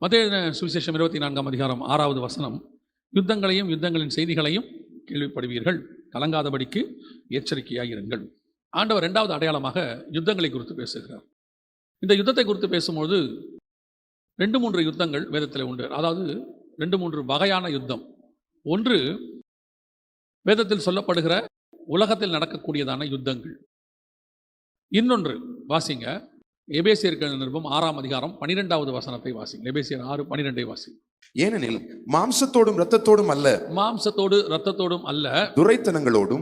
மத்தேயு சுவிசேஷம் 24ஆம் அதிகாரம் 6வது வசனம், யுத்தங்களையும் யுத்தங்களின் செய்திகளையும் கேள்விப்படுவீர்கள், கலங்காதபடிக்கு எச்சரிக்கையாயிருங்கள். ஆண்டவர் 2வது அடையாளமாக யுத்தங்களை குறித்து பேசுகிறார். இந்த யுத்தத்தை குறித்து பேசும்போது 2-3 யுத்தங்கள் வேதத்தில் உண்டு. அதாவது 2-3 வகையான யுத்தம். ஒன்று வேதத்தில் சொல்லப்படுகிற உலகத்தில் நடக்கக்கூடியதான யுத்தங்கள். இன்னொன்று வாசிங்க, எபேசியர்கள் நிருபம் 6ஆம் அதிகாரம் 12வது வசனத்தை வாசிங்க. எபேசியர் 6:12 வாசிங்க. ஏனெனில் மாம்சத்தோடும் இரத்தத்தோடும் அல்ல, மாம்சத்தோடு இரத்தத்தோடும் அல்ல, துரைத்தனங்களோடும்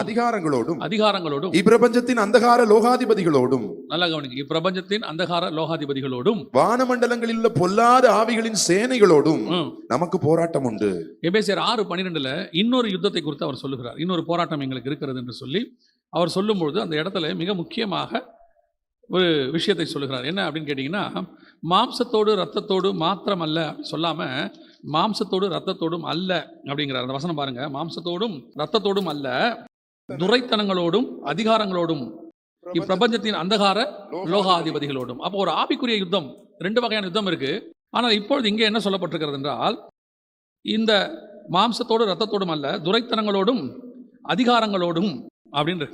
அதிகாரங்களோடும் இப்பிரபஞ்சத்தின் அந்தகார லோகாதிபதிகளோடும், நல்லா கவனிங்க, இப்பிரபஞ்சத்தின் அந்தகார லோகாதிபதிகளோடும் வானமண்டலங்களில் உள்ள பொல்லாத ஆவிகளின் சேனைகளோடும் நமக்கு போராட்டம் உண்டு. எபேசியர் 6:12 இன்னொரு யுத்தத்தை குறித்து அவர் சொல்லுகிறார். இன்னொரு போராட்டம் எங்களுக்கு இருக்கிறது என்று சொல்லி அவர் சொல்லும்பொழுது அந்த இடத்துல மிக முக்கியமாக ஒரு விஷயத்தை சொல்லுகிறார். என்ன அப்படின்னு கேட்டிங்கன்னா, மாம்சத்தோடு இரத்தத்தோடு மாத்திரம் அல்ல சொல்லாமல் மாம்சத்தோடு இரத்தத்தோடும் அல்ல அப்படிங்கிறார். அந்த வசனம் பாருங்க, மாம்சத்தோடும் இரத்தத்தோடும் அல்ல, துரைத்தனங்களோடும் அதிகாரங்களோடும் இப்பிரபஞ்சத்தின் அந்தகார லோகாதிபதிகளோடும். அப்போ ஒரு ஆவிக்குரிய யுத்தம், 2 வகையான யுத்தம் இருக்கு. ஆனால் இப்பொழுது இங்கே என்ன சொல்லப்பட்டிருக்கிறது என்றால், இந்த மாம்சத்தோடு இரத்தத்தோடும் அல்ல, துரைத்தனங்களோடும் அதிகாரங்களோடும் அப்படின்னு.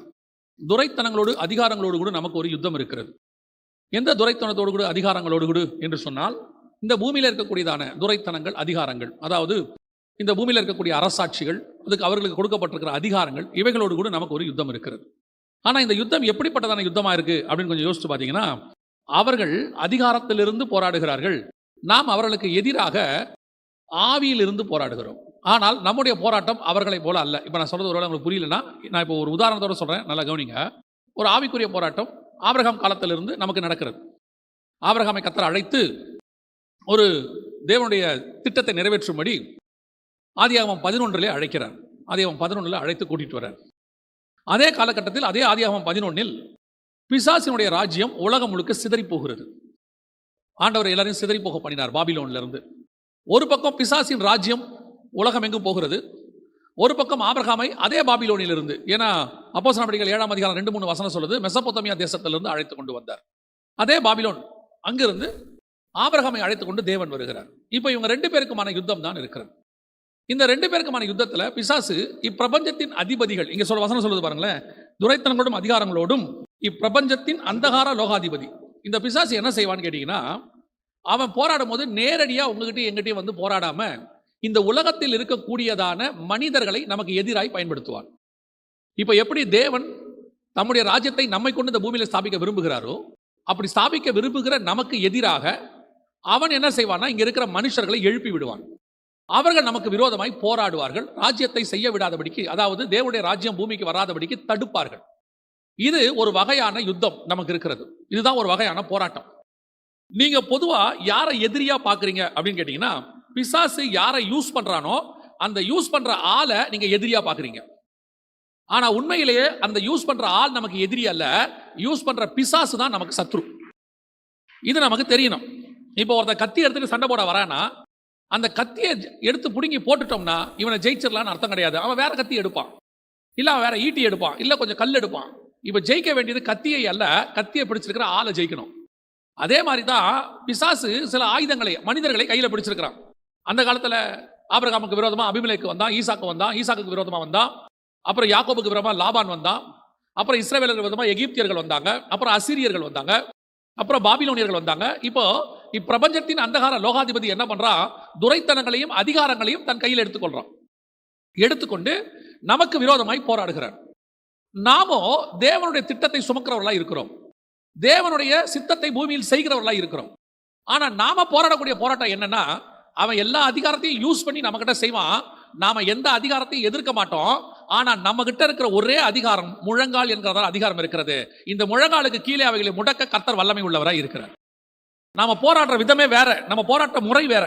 துரைத்தனங்களோடு அதிகாரங்களோடு கூட நமக்கு ஒரு யுத்தம் இருக்கிறது. எந்த துரைத்தனத்தோடு கூட அதிகாரங்களோடு கூட என்று சொன்னால், இந்த பூமியில் இருக்கக்கூடியதான துரைத்தனங்கள் அதிகாரங்கள், அதாவது இந்த பூமியில் இருக்கக்கூடிய அரசாட்சிகள், அதுக்கு அவர்களுக்கு கொடுக்கப்பட்டிருக்கிற அதிகாரங்கள், இவைகளோடு கூட நமக்கு ஒரு யுத்தம் இருக்கிறது. ஆனால் இந்த யுத்தம் எப்படிப்பட்டதான யுத்தமாக இருக்கு அப்படின்னு கொஞ்சம் யோசிச்சு பார்த்தீங்கன்னா, அவர்கள் அதிகாரத்திலிருந்து போராடுகிறார்கள், நாம் அவர்களுக்கு எதிராக ஆவியிலிருந்து போராடுகிறோம். ஆனால் நம்முடைய போராட்டம் அவர்களை போல அல்ல. இப்போ நான் சொல்றது ஒருவேளை உங்களுக்கு புரியலன்னா, நான் இப்போ ஒரு உதாரணத்தோட சொல்றேன், நல்லா கவனிங்க. ஒரு ஆவிக்குரிய போராட்டம் ஆபிரகாம் காலத்திலிருந்து நமக்கு நடக்கிறது. ஆபிரகாமை கர்த்தர் அழைத்து ஒரு தேவனுடைய திட்டத்தை நிறைவேற்றும்படி ஆதியாகமம் 11 அழைக்கிறார். ஆதியாகமம் 11 அழைத்து கூட்டிட்டு வர்றார். அதே காலகட்டத்தில் அதே ஆதியாகமம் 11 பிசாசினுடைய ராஜ்யம் உலகம் முழுக்க சிதறி போகிறது. ஆண்டவர் எல்லாரையும் சிதறி போக பண்ணினார் பாபிலோன்ல இருந்து. ஒரு பக்கம் பிசாசின் ராஜ்யம் உலகம் எங்கும் போகிறது, ஒரு பக்கம் ஆபிரகாமை அதே பாபிலோனிலிருந்து, ஏன்னா அப்போஸ்தலர் நடவடிக்கைகள் 7ஆம் அதிகாரம் 2-3 வசனம் சொல்லுது, மெசொப்பொத்தாமியா தேசத்திலிருந்து அழைத்து கொண்டு வந்தார். அதே பாபிலோன் அங்கிருந்து ஆபிரகாமை அழைத்து கொண்டு தேவன் வருகிறார். இப்போ இவங்க 2 பேருக்குமான யுத்தம் தான் இருக்கிறது. இந்த 2 பேருக்குமான யுத்தத்தில் பிசாசு இப்பிரபஞ்சத்தின் அதிபதிகள், இங்க சொல்ல வசனம் சொல்லுது பாருங்களேன், துரைத்தனங்களோடும் அதிகாரங்களோடும் இப்பிரபஞ்சத்தின் அந்தகார லோகாதிபதி. இந்த பிசாசு என்ன செய்வான்னு கேட்டீங்கன்னா, அவன் போராடும் போது நேரடியா உங்ககிட்ட எங்கிட்டையும் வந்து போராடாம இந்த உலகத்தில் இருக்கக்கூடியதான மனிதர்களை நமக்கு எதிராய் பயன்படுத்துவான். இப்ப எப்படி தேவன் தம்முடைய ராஜ்யத்தை நம்மை கொண்டு இந்த பூமியில ஸ்தாபிக்க விரும்புகிறாரோ, அப்படி ஸ்தாபிக்க விரும்புகிற நமக்கு எதிராக அவன் என்ன செய்வான்னா, இங்க இருக்கிற மனுஷர்களை எழுப்பி விடுவான். அவர்கள் நமக்கு விரோதமாய் போராடுவார்கள், ராஜ்யத்தை செய்ய விடாதபடிக்கு, அதாவது தேவனுடைய ராஜ்யம் பூமிக்கு வராதபடிக்கு தடுப்பார்கள். இது ஒரு வகையான யுத்தம் நமக்கு இருக்கிறது. இதுதான் ஒரு வகையான போராட்டம். நீங்க பொதுவா யாரை எதிரியா பாக்குறீங்க அப்படின்னு கேட்டீங்கன்னா, பிசாசு யாரை யூஸ் பண்றானோ அந்த யூஸ் பண்ற ஆளை நீங்க எதிரியா பாக்குறீங்க. ஆனா உண்மையிலேயே அந்த யூஸ் பண்ற ஆள் நமக்கு எதிரி அல்ல, யூஸ் பண்ற பிசாசு தான் நமக்கு சத்ரு. இது நமக்கு தெரியணும். இப்போ ஒருத்தர் கத்தி எடுத்துட்டு சண்டை போட வரானா, அந்த கத்தியை எடுத்து புடுங்கி போட்டுட்டோம்னா இவனை ஜெயிச்சிடலான்னு அர்த்தம் கிடையாது. அவன் வேற கத்தி எடுப்பான், இல்ல அவன் வேற ஈட்டி எடுப்பான், இல்ல கொஞ்சம் கல் எடுப்பான். இப்ப ஜெயிக்க வேண்டியது கத்தியை அல்ல, கத்தியை பிடிச்சிருக்கிற ஆளை ஜெயிக்கணும். அதே மாதிரி தான் பிசாசு சில ஆயுதங்களை, மனிதர்களை கையில பிடிச்சிருக்கிறான். அந்த காலத்துல ஆபிரகாமுக்கு விரோதமா அபிமெலேக்கு வந்தான், ஈசாக்குக்கு விரோதமா வந்தான், அப்புறம் யாக்கோபுக்கு விரோதமா லாபான் வந்தான், அப்புறம் இஸ்ரவேலருக்கு விரோதமா எகிப்தியர்கள் வந்தாங்க, அப்புறம் அசீரியர்கள் வந்தாங்க, அப்புறம் பாபிலோனியர்கள் வந்தாங்க. இப்போ இப்பிரபஞ்சத்தின் அந்தகார லோகாதிபதி என்ன பண்றான், துரைத்தனங்களையும் அதிகாரங்களையும் தன் கையில் எடுத்துக்கொண்டு நமக்கு விரோதமாய் போராடுகிறார். நாமோ தேவனுடைய திட்டத்தை சுமக்கிறவர்களா இருக்கிறோம், தேவனுடைய சித்தத்தை பூமியில் செய்கிறவர்களா இருக்கிறோம். ஆனா நாம போராடக்கூடிய போராட்டம் என்னன்னா, அவன் எல்லா அதிகாரத்தையும் யூஸ் பண்ணி நம்ம கிட்ட செய்வான், நாம எந்த அதிகாரத்தையும் எதிர்க்க மாட்டோம். ஆனா நம்ம கிட்ட இருக்கிற ஒரே அதிகாரம் முழங்கால் என்கிற அதிகாரம் இருக்கிறது. இந்த முழங்காலுக்கு கீழே அவைகளை முடக்க கர்த்தர் வல்லமை உள்ளவராய் இருக்கிறார். நாம போராடுற விதமே வேற, நம்ம போராட்ட முறை வேற,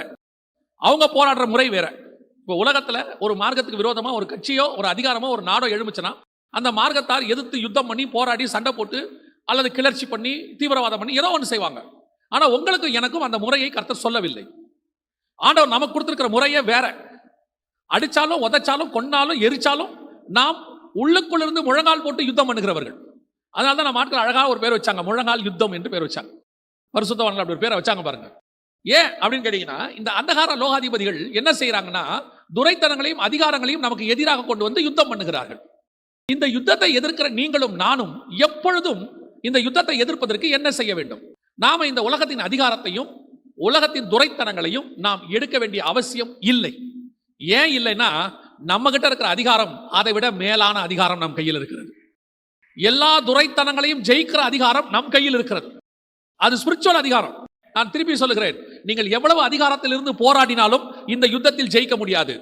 அவங்க போராடுற முறை வேற. இப்போ உலகத்துல ஒரு மார்க்கத்துக்கு விரோதமா ஒரு கட்சியோ ஒரு அதிகாரமோ ஒரு நாடோ எழுமிச்சுன்னா, அந்த மார்க்கத்தார் எதிர்த்து யுத்தம் பண்ணி போராடி சண்டை போட்டு அல்லது கிளர்ச்சி பண்ணி தீவிரவாதம் பண்ணி ஏதோ ஒன்று செய்வாங்க. ஆனா உங்களுக்கும் எனக்கும் அந்த முறையை கர்த்தர் சொல்லவில்லை. ஆண்டவர் நமக்கு கொடுத்திருக்கிற முறையே வேற. அடிச்சாலும் உதைச்சாலும் கொன்னாலும் எரிச்சாலும் நாம் உள்ளுக்குள்ளிருந்து முழங்கால் போட்டு யுத்தம் பண்ணுகிறவர்கள். அதனால தான் நம்ம ஆட்கள் அழகாக ஒரு பேர் வச்சாங்க, முழங்கால் யுத்தம் என்று பேர் வச்சாங்க. பரிசுத்தவான்கள் அப்படி ஒரு பேரை வச்சாங்க பாருங்க. ஏன் அப்படின்னு கேட்டீங்கன்னா, இந்த அந்தகார லோகாதிபதிகள் என்ன செய்யறாங்கன்னா, துரைத்தனங்களையும் அதிகாரங்களையும் நமக்கு எதிராக கொண்டு வந்து யுத்தம் பண்ணுகிறார்கள். இந்த யுத்தத்தை எதிர்க்கிற நீங்களும் நானும் எப்பொழுதும் இந்த யுத்தத்தை எதிர்ப்பதற்கு என்ன செய்ய வேண்டும்? நாம இந்த உலகத்தின் அதிகாரத்தையும் உலகத்தின் துரைத்தனங்களையும் நாம் எடுக்க வேண்டிய அவசியம் இல்லை. ஏன் இல்லைன்னா, நம்ம கிட்ட இருக்கிற அதிகாரம் அதை விட மேலான அதிகாரம் நம் கையில் இருக்கிறது. எல்லா துரைத்தனங்களையும் ஜெயிக்கிற அதிகாரம் நம் கையில் இருக்கிறது. அது ஸ்பிரிச்சுவல் அதிகாரம். நான் திருப்பி சொல்லுகிறேன், நீங்கள் எவ்வளவு அதிகாரத்திலிருந்து போராடினாலும் இந்த யுத்தத்தில் ஜெயிக்க முடியாது.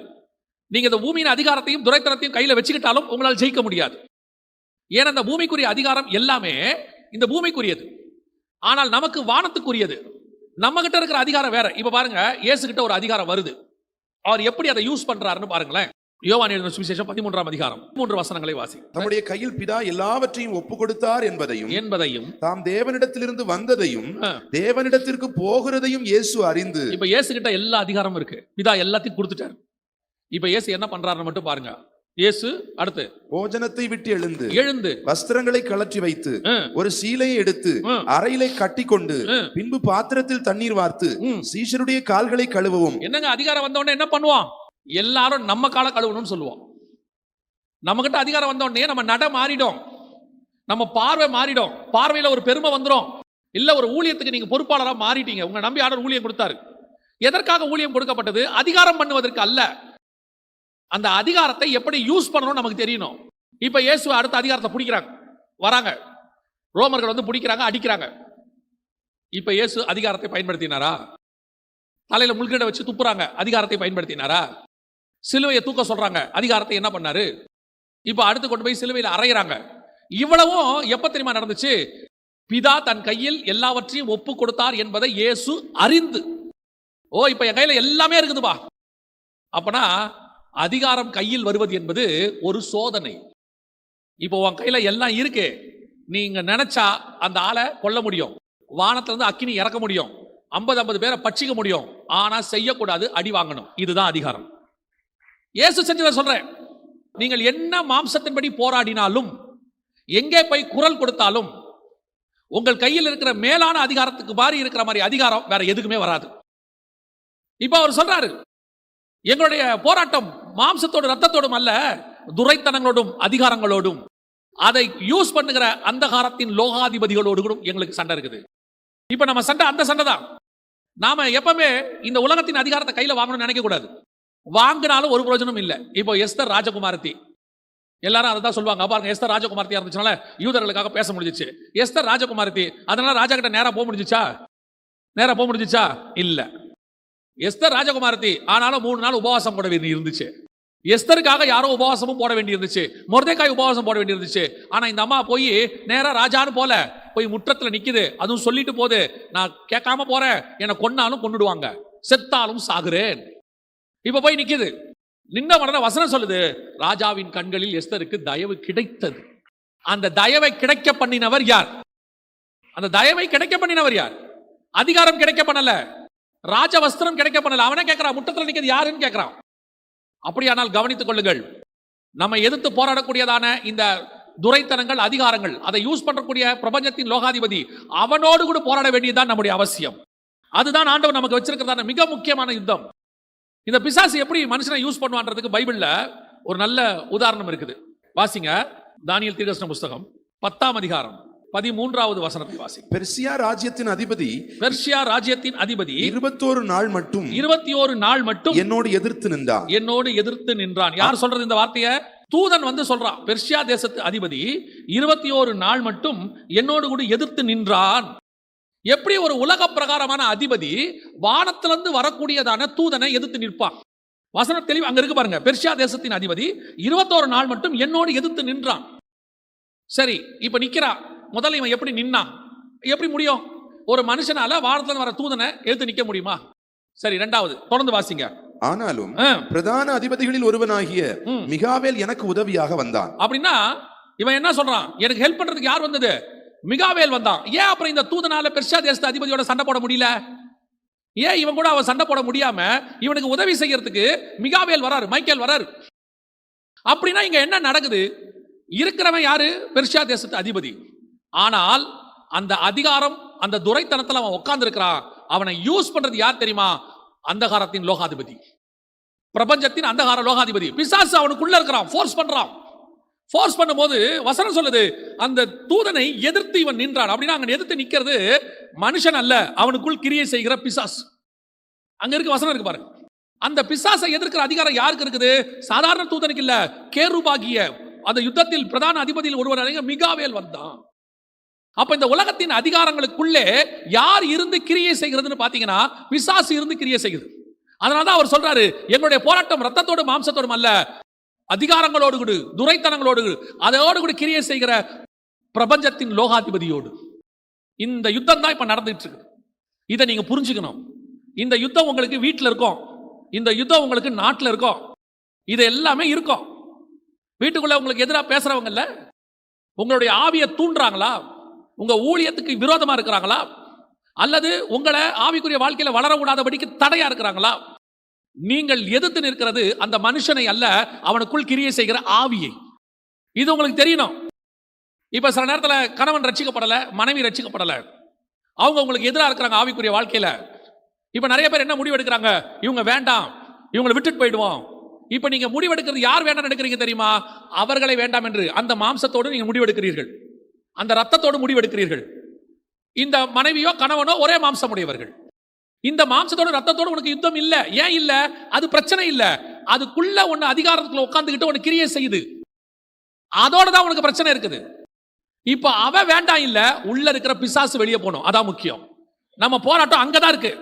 நீங்க இந்த பூமியின் அதிகாரத்தையும் துரைத்தனத்தையும் கையில வச்சுக்கிட்டாலும் உங்களால் ஜெயிக்க முடியாது. ஏன்னா இந்த பூமிக்குரிய அதிகாரம் எல்லாமே இந்த பூமிக்குரியது, ஆனால் நமக்கு வானத்துக்குரியது. நம்ம கிட்ட இருக்கிற அதிகாரம் வேற. இப்ப பாருங்க, இயேசு கிட்ட ஒரு அதிகாரம் வருது, அவர் எப்படி அதை யூஸ் பண்றாருன்னு பாருங்களேன். யோவான் எழுதின சுவிசேஷம் 13ஆம் அதிகாரம் 3 வசனங்களை வாசி. நம்முடைய கையில் பிதா எல்லாவற்றையும் ஒப்பு கொடுத்தார் என்பதையும் தாம் தேவனிடத்திலிருந்து வந்ததையும் தேவனிடத்திற்கு போகிறதையும் இயேசு அறிந்து. இப்ப இயேசு கிட்ட எல்லா அதிகாரமும் இருக்கு, பிதா எல்லாத்தையும் கொடுத்துட்டார். இப்ப இயேசு என்ன பண்றாருன்னு மட்டும் பாருங்க. இயேசு அடுத்து போஜனத்தை விட்டு எழுந்து வஸ்திரங்களை கழற்றி வைத்து ஒரு சீலையை எடுத்து அறையிலே கட்டி கொண்டு பின்பு பாத்திரத்தில் தண்ணீர் வார்த்து சீஷருடைய கால்களை கழுவவும். என்னங்க அதிகாரம் வந்த உடனே என்ன பண்ணுவான்? எல்லாரும் நம்ம காலை கழுவணும்னு சொல்லுவோம். நம்ம கிட்ட அதிகாரம் வந்த உடனே நம்ம நட மாறிடும், நம்ம பார்வை மாறிடும், பார்வையில ஒரு பெருமை வந்துடும். இல்ல ஒரு ஊழியத்துக்கு நீங்க பொறுப்பாளராக மாறிட்டீங்க, உங்க நம்பி ஆர்டர் ஊழியம் கொடுத்தாரு. எதற்காக ஊழியம் கொடுக்கப்பட்டது? அதிகாரம் பண்ணுவதற்கு அல்ல. அந்த அதிகாரத்தை எப்படி யூஸ் பண்ணணும் நமக்கு தெரியணும். இப்ப இயேசு அடுத்த அதிகாரத்தை பிடிக்கிறாங்க, வராங்க ரோமர்கள் வந்து பிடிக்கிறாங்க, அடிக்கிறாங்க. இப்ப இயேசு அதிகாரத்தை பயன்படுத்தினாரா? தலையில முள்கிட வச்சு துப்புறாங்க, அதிகாரத்தை பயன்படுத்தினாரா? சிலுவையை தூக்க சொல்றாங்க, அதிகாரத்தை என்ன பண்ணாரு? இப்ப அடுத்து கொண்டு போய் சிலுவையில் அறையிறாங்க. இவ்வளவும் எப்ப தெரியுமா நடந்துச்சு? பிதா தன் கையில் எல்லாவற்றையும் ஒப்பு கொடுத்தார் என்பதை இயேசு அறிந்து. ஓ, இப்ப என் கையில எல்லாமே இருக்குதுப்பா. அப்பனா அதிகாரம் கையில் வருவது என்பது ஒரு சோதனை. இப்போ உன் கையில எல்லாம் இருக்கு, நீங்க நினைச்சா அந்த ஆளை கொல்ல முடியும், வானத்துல இருந்து அக்கினி இறக்க முடியும், 50 பேரை பட்சிக்க முடியும். ஆனா செய்யக்கூடாது, அடி வாங்கணும். இதுதான் அதிகாரம். இயேசு செஞ்சதை சொல்றேன். நீங்கள் என்ன மாம்சத்தின்படி போராடினாலும், எங்கே போய் குரல் கொடுத்தாலும், உங்கள் கையில் இருக்கிற மேலான அதிகாரத்துக்கு மாறி இருக்கிற மாதிரி அதிகாரம் வேற எதுக்குமே வராது. இப்ப அவர் சொல்றாரு, எங்களுடைய போராட்டம் மாம்சத்தோடு ரத்தத்தோடும் அல்ல, துரைத்தனங்களோடும் அதிகாரங்களோடும், அதை யூஸ் பண்ணுகிற அந்தகாரத்தின் லோகாதிபதிகளோடு கூட எங்களுக்கு சண்டை இருக்குது. இப்ப நம்ம சண்டை அந்த சண்டை தான். நாம எப்பவுமே இந்த உலகத்தின் அதிகாரத்தை கையில வாங்கணும்னு நினைக்க கூடாது. வாங்கினாலும் ஒரு பிரயோஜனம் இல்லை. இப்போ எஸ்தர் ராஜகுமாரத்தி, எல்லாரும் அதை தான் சொல்லுவாங்க. பாருங்க, எஸ்தர் ராஜகுமாரத்தியா இருந்துச்சுனால யூதர்களுக்காக பேச முடிஞ்சிச்சு. எஸ்தர் ராஜகுமாரத்தி, அதனால ராஜா கிட்ட நேரா போக முடிஞ்சிச்சா? இல்ல. எஸ்தர் ராஜகுமாரத்தி, ஆனாலும் 3 நாள் உபவாசம் போட வேண்டி இருந்துச்சு. எஸ்தருக்காக யாரோ உபவாசமும் போட வேண்டி இருந்துச்சு, மொர்தெக்காய் உபவாசம் போட வேண்டி இருந்துச்சு. ஆனா இந்த அம்மா போய் நேரா ராஜான்னு போல போய் முற்றத்துல நிக்குது. அதுவும் சொல்லிட்டு போது, நான் கேட்காம போறேன், என்னை கொன்னாலும் கொன்னுடுவாங்க, செத்தாலும் சாகுறேன். இப்ப போய் நிக்குது. நின்ன உடனே வசனம் சொல்லுது, ராஜாவின் கண்களில் எஸ்தருக்கு தயவு கிடைத்தது. அந்த தயவை கிடைக்க பண்ணினவர் யார்? அந்த தயவை கிடைக்க பண்ணினவர் யார்? அதிகாரம் கிடைக்க பண்ணல, ராஜ வஸ்திரம் கிடைக்க பண்ணல. அவனே கேட்கிறான், முற்றத்துல நிக்கிறது யாருன்னு கேட்கிறான். அப்படியானால் கவனித்துக் கொள்ளுங்கள், நம்ம எதிர்த்து போராடக்கூடியதான இந்த துரைத்தனங்கள், அதிகாரங்கள், அதை யூஸ் பண்ணக்கூடிய பிரபஞ்சத்தின் லோகாதிபதி, அவனோடு கூட போராட வேண்டியதுதான் நம்முடைய அவசியம். அதுதான் ஆண்டவர் நமக்கு வச்சிருக்கிறதான மிக முக்கியமான யுத்தம். இந்த பிசாசு எப்படி மனுஷனை யூஸ் பண்ணுவான்றதுக்கு பைபிள்ல ஒரு நல்ல உதாரணம் இருக்குது. வாசிங்க, தானியேல் தீர்க்கதரிசன புஸ்தகம் 10ஆம் அதிகாரம் 13வது வசனத்தை வாசி. பெர்சியா ராஜ்யத்தின் அதிபதி 21 நாள் மட்டும் என்னோடு எதிர்த்து நின்றான். யார் சொல்றது இந்த வார்த்தையை? தூதன் வந்து சொல்றான். பெர்சியா தேசத்து அதிபதி 21 நாள் மட்டும் என்னோடு கூட எதிர்த்து நின்றான். எப்படி ஒரு உலக பிரகாரமான அதிபதி வானத்திலிருந்து வரக்கூடியதான தூதனை எதிர்த்து நிற்பான்? வசனம் தெளிவு அங்க இருக்கு பாருங்க. பெர்சியா தேசத்தின் அதிபதி 21 நாள் மட்டும் என்னோடு எதிர்த்து நின்றான். சரி, இப்ப நிக்கிறான். முதல்ல இவன் எப்படி நின்னான்? எப்படி முடியும்? ஒரு மனுஷனால வானத்துல வர தூதனை எதிர்த்து நிக்க முடியுமா? சரி, 2வது தொடர்ந்து வாசிங்க. ஆனாலும் பிரதான அதிபதிகளில் ஒருவனாகிய மிகாவேல் எனக்கு உதவியாக வந்தான். அப்படின்னா இவன் என்ன சொல்றான்? எனக்கு ஹெல்ப் பண்றதுக்கு யார் வந்தது? மிகாவேல் வந்தான். ஏன் அப்புறம் இந்த தூதனால பெர்சியா தேசத்து அதிபதியோட சண்டை போட முடியல? ஏன் இவன் கூட அவன் சண்டை போட முடியாம இவனுக்கு உதவி செய்யறதுக்கு மிகாவேல் வராரு, மைக்கேல் வராரு? அப்படின்னா இங்க என்ன நடக்குது? இருக்கிறவன் யாரு? பெர்சியா தேசத்து அதிபதி. ஆனால் அந்த அதிகாரம், அந்த துரைத்தனத்தில் அவன் உட்கார்ந்து இருக்கிறான். அவனை யூஸ் பண்றது யார் தெரியுமா? அந்தகாரத்தின் லோகாதிபதி, பிரபஞ்சத்தின் அந்தகார லோகாதிபதி பிசாசு அவனுக்குள்ள இருக்கிறான், ஃபோர்ஸ் பண்றான். ஃபோர்ஸ் பண்ணும்போது வசனம் சொல்லுது, அந்த தூதனை எதிர்த்து இவன் நின்றான். அப்படின்னா அங்க எதிர்த்து நிக்கிறது மனுஷன் அல்ல, அவனுக்குள் கிரியை செய்கிற பிசாசு. அங்க இருக்க வசனம் இருக்கு பாருங்க. அந்த பிசாசை எதிர்க்கிற அதிகாரம் யாருக்கு இருக்குது? சாதாரண தூதனுக்கு இல்ல, கேருபாகிய அந்த யுத்தத்தில் பிரதான அதிபதியில் ஒருவர் மிகாவேல் வந்தான். அப்ப இந்த உலகத்தின் அதிகாரங்களுக்குள்ளே யார் இருந்து கிரியை செய்கிறதுன்னு பாத்தீங்கன்னா பிசாசு இருந்து கிரியை செய்கிறது. அதனாலதான் அவர் சொல்றாரு, எங்களுடைய போராட்டம் ரத்தத்தோடு மாம்சத்தோடும் அல்ல, அதிகாரங்களோடு கூட, துரைத்தனங்களோடு, அதோடு கூட கிரியை செய்கிற பிரபஞ்சத்தின் லோகாதிபதியோடு. இந்த யுத்தம் தான் இப்ப நடந்துட்டு இருக்கு. இதை நீங்க புரிஞ்சுக்கணும். இந்த யுத்தம் உங்களுக்கு வீட்டில் இருக்கும், இந்த யுத்தம் உங்களுக்கு நாட்டில் இருக்கும், இது எல்லாமே இருக்கும். வீட்டுக்குள்ள உங்களுக்கு எதிராக பேசுறவங்க இல்ல, உங்களுடைய ஆவியை தூண்டுறாங்களா, உங்க ஊழியத்துக்கு விரோதமா இருக்கிறாங்களா, அல்லது உங்களை ஆவிக்குரிய வாழ்க்கையில வளர விடாதபடிக்கு தடையா இருக்கிறாங்களா? நீங்கள் எதிர்த்து நிற்கிறது அந்த மனுஷனை அல்ல, அவனுக்குள் கிரியை செய்கிற ஆவியை. இது உங்களுக்கு தெரியணும். இப்ப சில நேரத்துல கணவன் ரட்சிக்கப்படல, மனைவி ரட்சிக்கப்படல, அவங்க உங்களுக்கு எதிராக இருக்கிறாங்க ஆவிக்குரிய வாழ்க்கையில. இப்ப நிறைய பேர் என்ன முடிவு எடுக்கிறாங்க? இவங்க வேண்டாம், இவங்களை விட்டுட்டு போயிடுவோம். இப்ப நீங்க முடிவெடுக்கிறது யார் வேண்டாம் எடுக்கிறீங்க தெரியுமா? அவர்களை வேண்டாம் என்று அந்த மாம்சத்தோடு நீங்க முடிவெடுக்கிறீர்கள், அந்த ரத்தத்தோடு முடிவெடுக்கிறீர்கள். இந்த மனைவியோ கணவனோ ஒரே மாம்சம் உடையவர்கள். இந்த மாம்சத்தோட ரத்தத்தோடு உனக்கு யுத்தம் இல்ல. ஏன் இல்ல? அது பிரச்சனை இல்ல. அதுக்குள்ள ஒன்னு அதிகாரத்துக்குள்ள உட்கார்ந்துகிட்டு உனக்கு கிரியை செய்யுது, அதோட தான் உனக்கு பிரச்சனை இருக்குது. இப்ப அவ வேண்டாம் இல்ல, உள்ள இருக்கிற பிசாசு வெளியே போகணும். அதான் முக்கியம். நம்ம போராட்டம் அங்கதான் இருக்கு.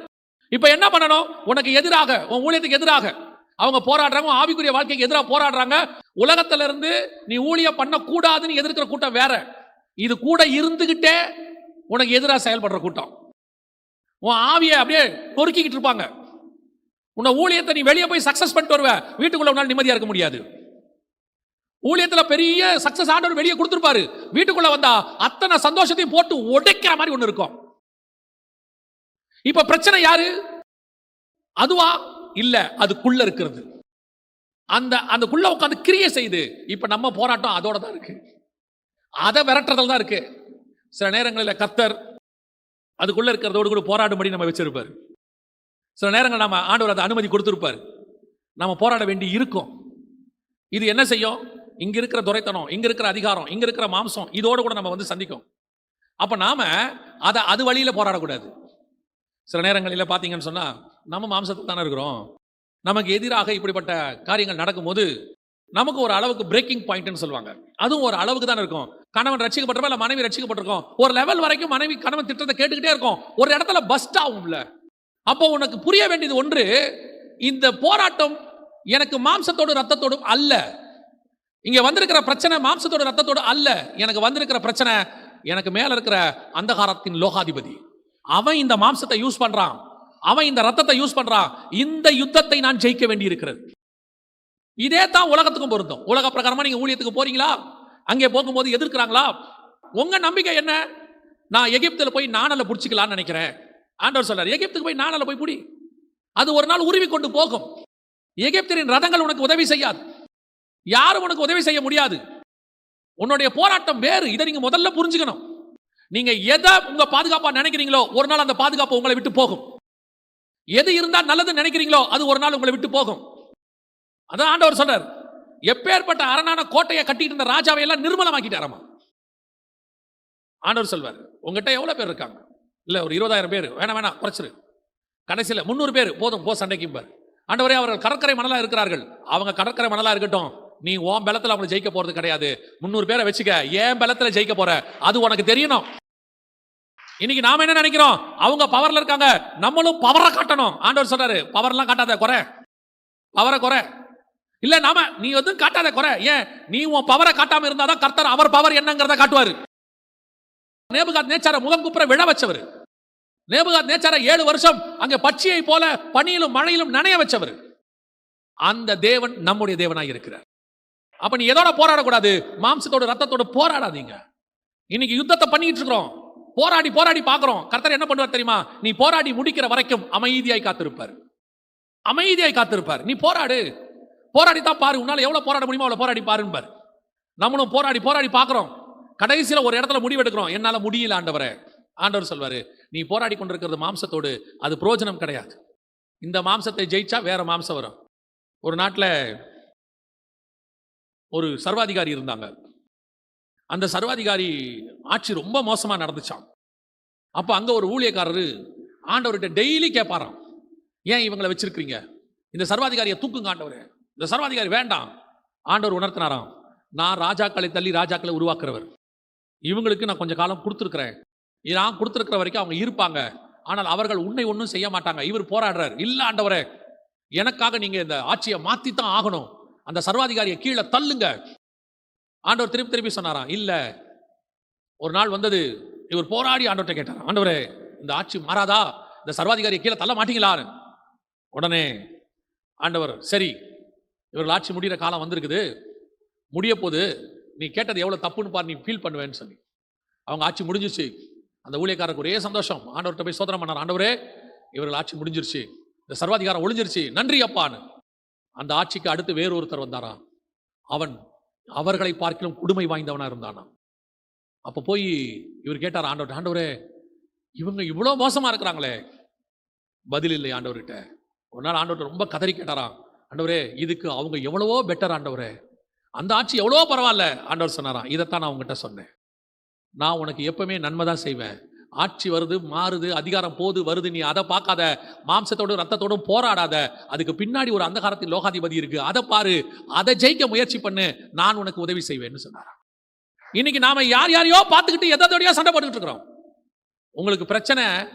இப்ப என்ன பண்ணணும்? உனக்கு எதிராக, உன் ஊழியத்துக்கு எதிராக அவங்க போராடுறாங்க, ஆவிக்குரிய வாழ்க்கைக்கு எதிராக போராடுறாங்க. உலகத்துல இருந்து நீ ஊழியம் பண்ண கூடாதுன்னு எதிர்க்கிற கூட்டம் வேற, இது கூட இருந்துகிட்டே உனக்கு எதிராக செயல்படுற கூட்டம். உன் ஆவியை அப்படியே பொறுக்கிக்கிட்டு இருப்பாங்க. உன்னை ஊழியத்தை நீ வெளியே போய் சக்சஸ் பண்ணிட்டு வருவ, வீட்டுக்குள்ள உன்னால நிம்மதியா இருக்க முடியாது. ஊழியத்துல பெரிய சக்சஸ் ஆண்டவர் வெளியே கொடுத்திருப்பாரு, வீட்டுக்குள்ள வந்தா அத்தனை சந்தோஷத்தையும் போட்டு உடைக்கிற மாதிரி ஒண்ணு இருக்கும். இப்ப பிரச்சனை யாரு? அதுவா? இல்ல, அதுக்குள்ள இருக்கிறது. அந்தக்குள்ள உட்கார்ந்து கிரியை செய்து. இப்ப நம்ம போராட்டம் அதோட தான் இருக்கு, அதை விரட்டுறதுல தான் இருக்கு. சில நேரங்களில் கர்த்தர் அதுக்குள்ள இருக்கிறதோடு கூட போராடும்படி நம்ம வச்சிருப்பாரு. சில நேரங்கள் நம்ம ஆண்டவர் அதை அனுமதி கொடுத்திருப்பாரு, நம்ம போராட வேண்டி இருக்கும். இது என்ன செய்யும்? இங்க இருக்கிற துரைத்தனம், இங்க இருக்கிற அதிகாரம், இங்க இருக்கிற மாம்சம், இதோடு கூட நம்ம வந்து சந்திக்கும். அப்ப நாம அது வழியில போராடக்கூடாது. சில நேரங்களில் பார்த்தீங்கன்னு சொன்னா நம்ம மாம்சத்தை தானே இருக்கிறோம், நமக்கு எதிராக இப்படிப்பட்ட காரியங்கள் நடக்கும்போது நமக்கு ஒரு அளவுக்கு பிரேக்கிங் பாயிண்ட்னு சொல்லுவாங்க, அதுவும் ஒரு அளவுக்கு தான் இருக்கும். கணவன் ரட்சிக்கப்பட்டிருப்பா, இல்ல மனைவி ரட்சிக்கப்பட்டிருக்கோம், ஒரு லெவல் வரைக்கும் மனைவி கணவன் திட்டத்தை கேட்டுக்கிட்டே இருக்கும், ஒரு இடத்துல பஸ்ட் ஆகும்ல. அப்போ உனக்கு புரிய வேண்டியது ஒன்று, இந்த போராட்டம் எனக்கு மாம்சத்தோடு ரத்தத்தோடும் அல்ல. இங்க வந்திருக்கிற பிரச்சனை மாம்சத்தோடு ரத்தத்தோடு அல்ல. எனக்கு வந்திருக்கிற பிரச்சனை எனக்கு மேல இருக்கிற அந்தகாரத்தின் லோகாதிபதி. அவன் இந்த மாம்சத்தை யூஸ் பண்றான், அவன் இந்த ரத்தத்தை யூஸ் பண்றான். இந்த யுத்தத்தை நான் ஜெயிக்க வேண்டி இருக்கிறது. இதே தான் உலகத்துக்கும் பொருந்தும். உலக பிரகாரமா நீங்க ஊழியத்துக்கு போறீங்களா, அங்கே போகும்போது எதிர்க்கிறாங்களா? உங்க நம்பிக்கை என்ன? நான் எகிப்துல போய் நாணல புடிச்சிக்கலாம்னு நினைக்கிறேன். ஆண்டவர் சொல்றார், எகிப்துக்கு போய் நாணல போய் புடி, அது ஒரு நாள் உருவி கொண்டு போகும். எகிப்தியரின் ரதங்கள் உனக்கு உதவி செய்யாது, யாரும் உனக்கு உதவி செய்ய முடியாது. உன்னுடைய போராட்டம் வேறு. இதை நீங்க முதல்ல புரிஞ்சுக்கணும். நீங்க எதை உங்க பாதுகாப்பா நினைக்கிறீங்களோ ஒரு நாள் அந்த பாதுகாப்பு உங்களை விட்டு போகும். எது இருந்தா நல்லது நினைக்கிறீங்களோ அது ஒரு நாள் உங்களை விட்டு போகும். அதான் ஆண்டவர் சொல்றார், எப்பேற்பட்ட அரணான கோட்டையை கட்டிட்டு இருந்த ராஜாவை எல்லாம் நிர்மலமாக்கிட்டாராமா. ஆண்டவர் சொல்வார், உங்ககிட்ட எவ்வளவு பேர் இருக்காங்க? இல்ல ஒரு 20,000 பேர், வேணாம் குறைச்சிரு, கடைசியில் 300 பேர் போதும், போ சண்டைக்கு. ஆண்டவரே, அவர்கள் கடற்கரை மணலா இருக்கிறார்கள். அவங்க கடற்கரை மணலா இருக்கட்டும், நீ உன் பலத்துல அவங்களை ஜெயிக்க போறது கிடையாது. 300 பேரை வச்சுக்க, ஏன் பலத்துல ஜெயிக்க போற அது உனக்கு தெரியணும். இன்னைக்கு நாம என்ன நினைக்கிறோம்? அவங்க பவர்ல இருக்காங்க, நம்மளும் பவரை காட்டணும். ஆண்டவர் சொல்றாரு, பவர்லாம் காட்டாத, குறை, பவரை குறை. இல்ல நாம நீ எதுவும் காட்டாத, குறை. ஏன்? நீ உன் பவரை காட்டாம இருந்தாதான் கர்த்தர் அவர் பவர் என்னங்கிறத காட்டுவாரு. நேபுகாத் நேச்சார முகம் குப்புற விழ வச்சவர். நேபுகாத் நேச்சார 7 வருஷம் அங்க பட்சியை போல பனியிலும் மழையிலும் நனைய வச்சவர். அந்த தேவன் நம்முடைய தேவனாய் இருக்கிறார். அப்ப நீ எதோட போராடக்கூடாது? மாம்சத்தோட ரத்தத்தோட போராடாதீங்க. இன்னைக்கு யுத்தத்தை பண்ணிட்டு இருக்கிறோம், போராடி போராடி பார்க்கிறோம். கர்த்தர் என்ன பண்ணுவார் தெரியுமா? நீ போராடி முடிக்கிற வரைக்கும் அமைதியாய் காத்திருப்பார், அமைதியாய் காத்திருப்பார். நீ போராடு, போராடி தான் பாரு, உன்னால எவ்வளவு போராட முடியுமோ அவ்வளவு போராடி பாருன்னு. நம்மளும் போராடி போராடி பார்க்கிறோம். கடைசியில் ஒரு இடத்துல முடிவெடுக்கிறோம், என்னால முடியல ஆண்டவரே. ஆண்டவர் சொல்வாரு, நீ போராடி கொண்டிருக்கிறது மாம்சத்தோடு, அது பிரயோஜனம் கிடையாது. இந்த மாம்சத்தை ஜெயிச்சா வேற மாம்சம் வரும். ஒரு நாட்டில் ஒரு சர்வாதிகாரி இருந்தாங்க. அந்த சர்வாதிகாரி ஆட்சி ரொம்ப மோசமா நடந்துச்சான். அப்ப அங்க ஒரு ஊழியக்காரரு ஆண்டவர்கிட்ட டெய்லி கேட்பாராம், ஏன் இவங்களை வச்சிருக்கீங்க, இந்த சர்வாதிகாரியை தூக்குங்க ஆண்டவரே, இந்த சர்வாதிகாரி வேண்டாம். ஆண்டவர் உணர்த்தினாராம், நான் ராஜாக்களை தள்ளி ராஜாக்களை உருவாக்குறவர், இவங்களுக்கு நான் கொஞ்சம் காலம் கொடுத்துருக்கிறேன், நான் கொடுத்துருக்கிற வரைக்கும் அவங்க இருப்பாங்க, ஆனால் அவர்கள் உன்னை ஒன்றும் செய்ய மாட்டாங்க. இவர் போராடுறார், இல்ல ஆண்டவரே எனக்காக நீங்க இந்த ஆட்சியை மாத்தித்தான் ஆகணும், அந்த சர்வாதிகாரியை கீழே தள்ளுங்க. ஆண்டவர் திருப்பி திருப்பி சொன்னாராம், இல்ல. ஒரு நாள் வந்தது, இவர் போராடி ஆண்டவர்கிட்ட கேட்டார், ஆண்டவரே இந்த ஆட்சி மாறாதா, இந்த சர்வாதிகாரியை கீழே தள்ள மாட்டீங்களா? உடனே ஆண்டவர், சரி இவர்கள் ஆட்சி முடிகிற காலம் வந்திருக்குது, முடிய போது, நீ கேட்டது எவ்வளவு தப்புன்னு பாரு, நீ ஃபீல் பண்ணுவேன்னு சொல்லி அவங்க ஆட்சி முடிஞ்சிச்சு. அந்த ஊழியக்காரருக்கு ஒரே சந்தோஷம். ஆண்டவர்கிட்ட போய் சோதனை பண்ணார், ஆண்டவரே இவர்கள் ஆட்சி முடிஞ்சிருச்சு, இந்த சர்வாதிகாரம் ஒழிஞ்சிருச்சு, நன்றி அப்பான்னு. அந்த ஆட்சிக்கு அடுத்து வேறொருத்தர் வந்தாராம். அவன் அவர்களை பார்க்கிலும் கொடுமை வாய்ந்தவனா இருந்தானா. அப்ப போய் இவர் கேட்டார் ஆண்டவர், ஆண்டவரே இவங்க இவ்வளவு மோசமா இருக்கிறாங்களே. பதில் இல்லை ஆண்டவர்கிட்ட. ஒரு நாள் ஆண்டவர் ரொம்ப கதறி கேட்டாராம், ஆண்டவரே இதுக்கு அவங்க எவ்வளவோ பெட்டர் ஆண்டவரே, அந்த ஆட்சி எவ்வளவோ பரவாயில்ல. ஆண்டவர் சொன்னாராம், இதைத்தான் நான் உங்ககிட்ட சொன்னேன், நான் உனக்கு எப்பவுமே நன்மை தான் செய்வேன். ஆட்சி வருது மாறுது, அதிகாரம் போது வருது, நீ அதை பார்க்காத, மாம்சத்தோடு ரத்தத்தோடும் போராடாத, அதுக்கு பின்னாடி ஒரு அந்தகாரத்தின் லோகாதிபதி இருக்கு, அதை பாரு, அதை ஜெயிக்க முயற்சி பண்ணு, நான் உனக்கு உதவி செய்வேன்னு சொன்னாராம். இன்னைக்கு நாம யார் யாரையோ பார்த்துக்கிட்டு எதோடையோ சண்டை போட்டுக்கிட்டு இருக்கிறோம். உங்களுக்கு பிரச்சனை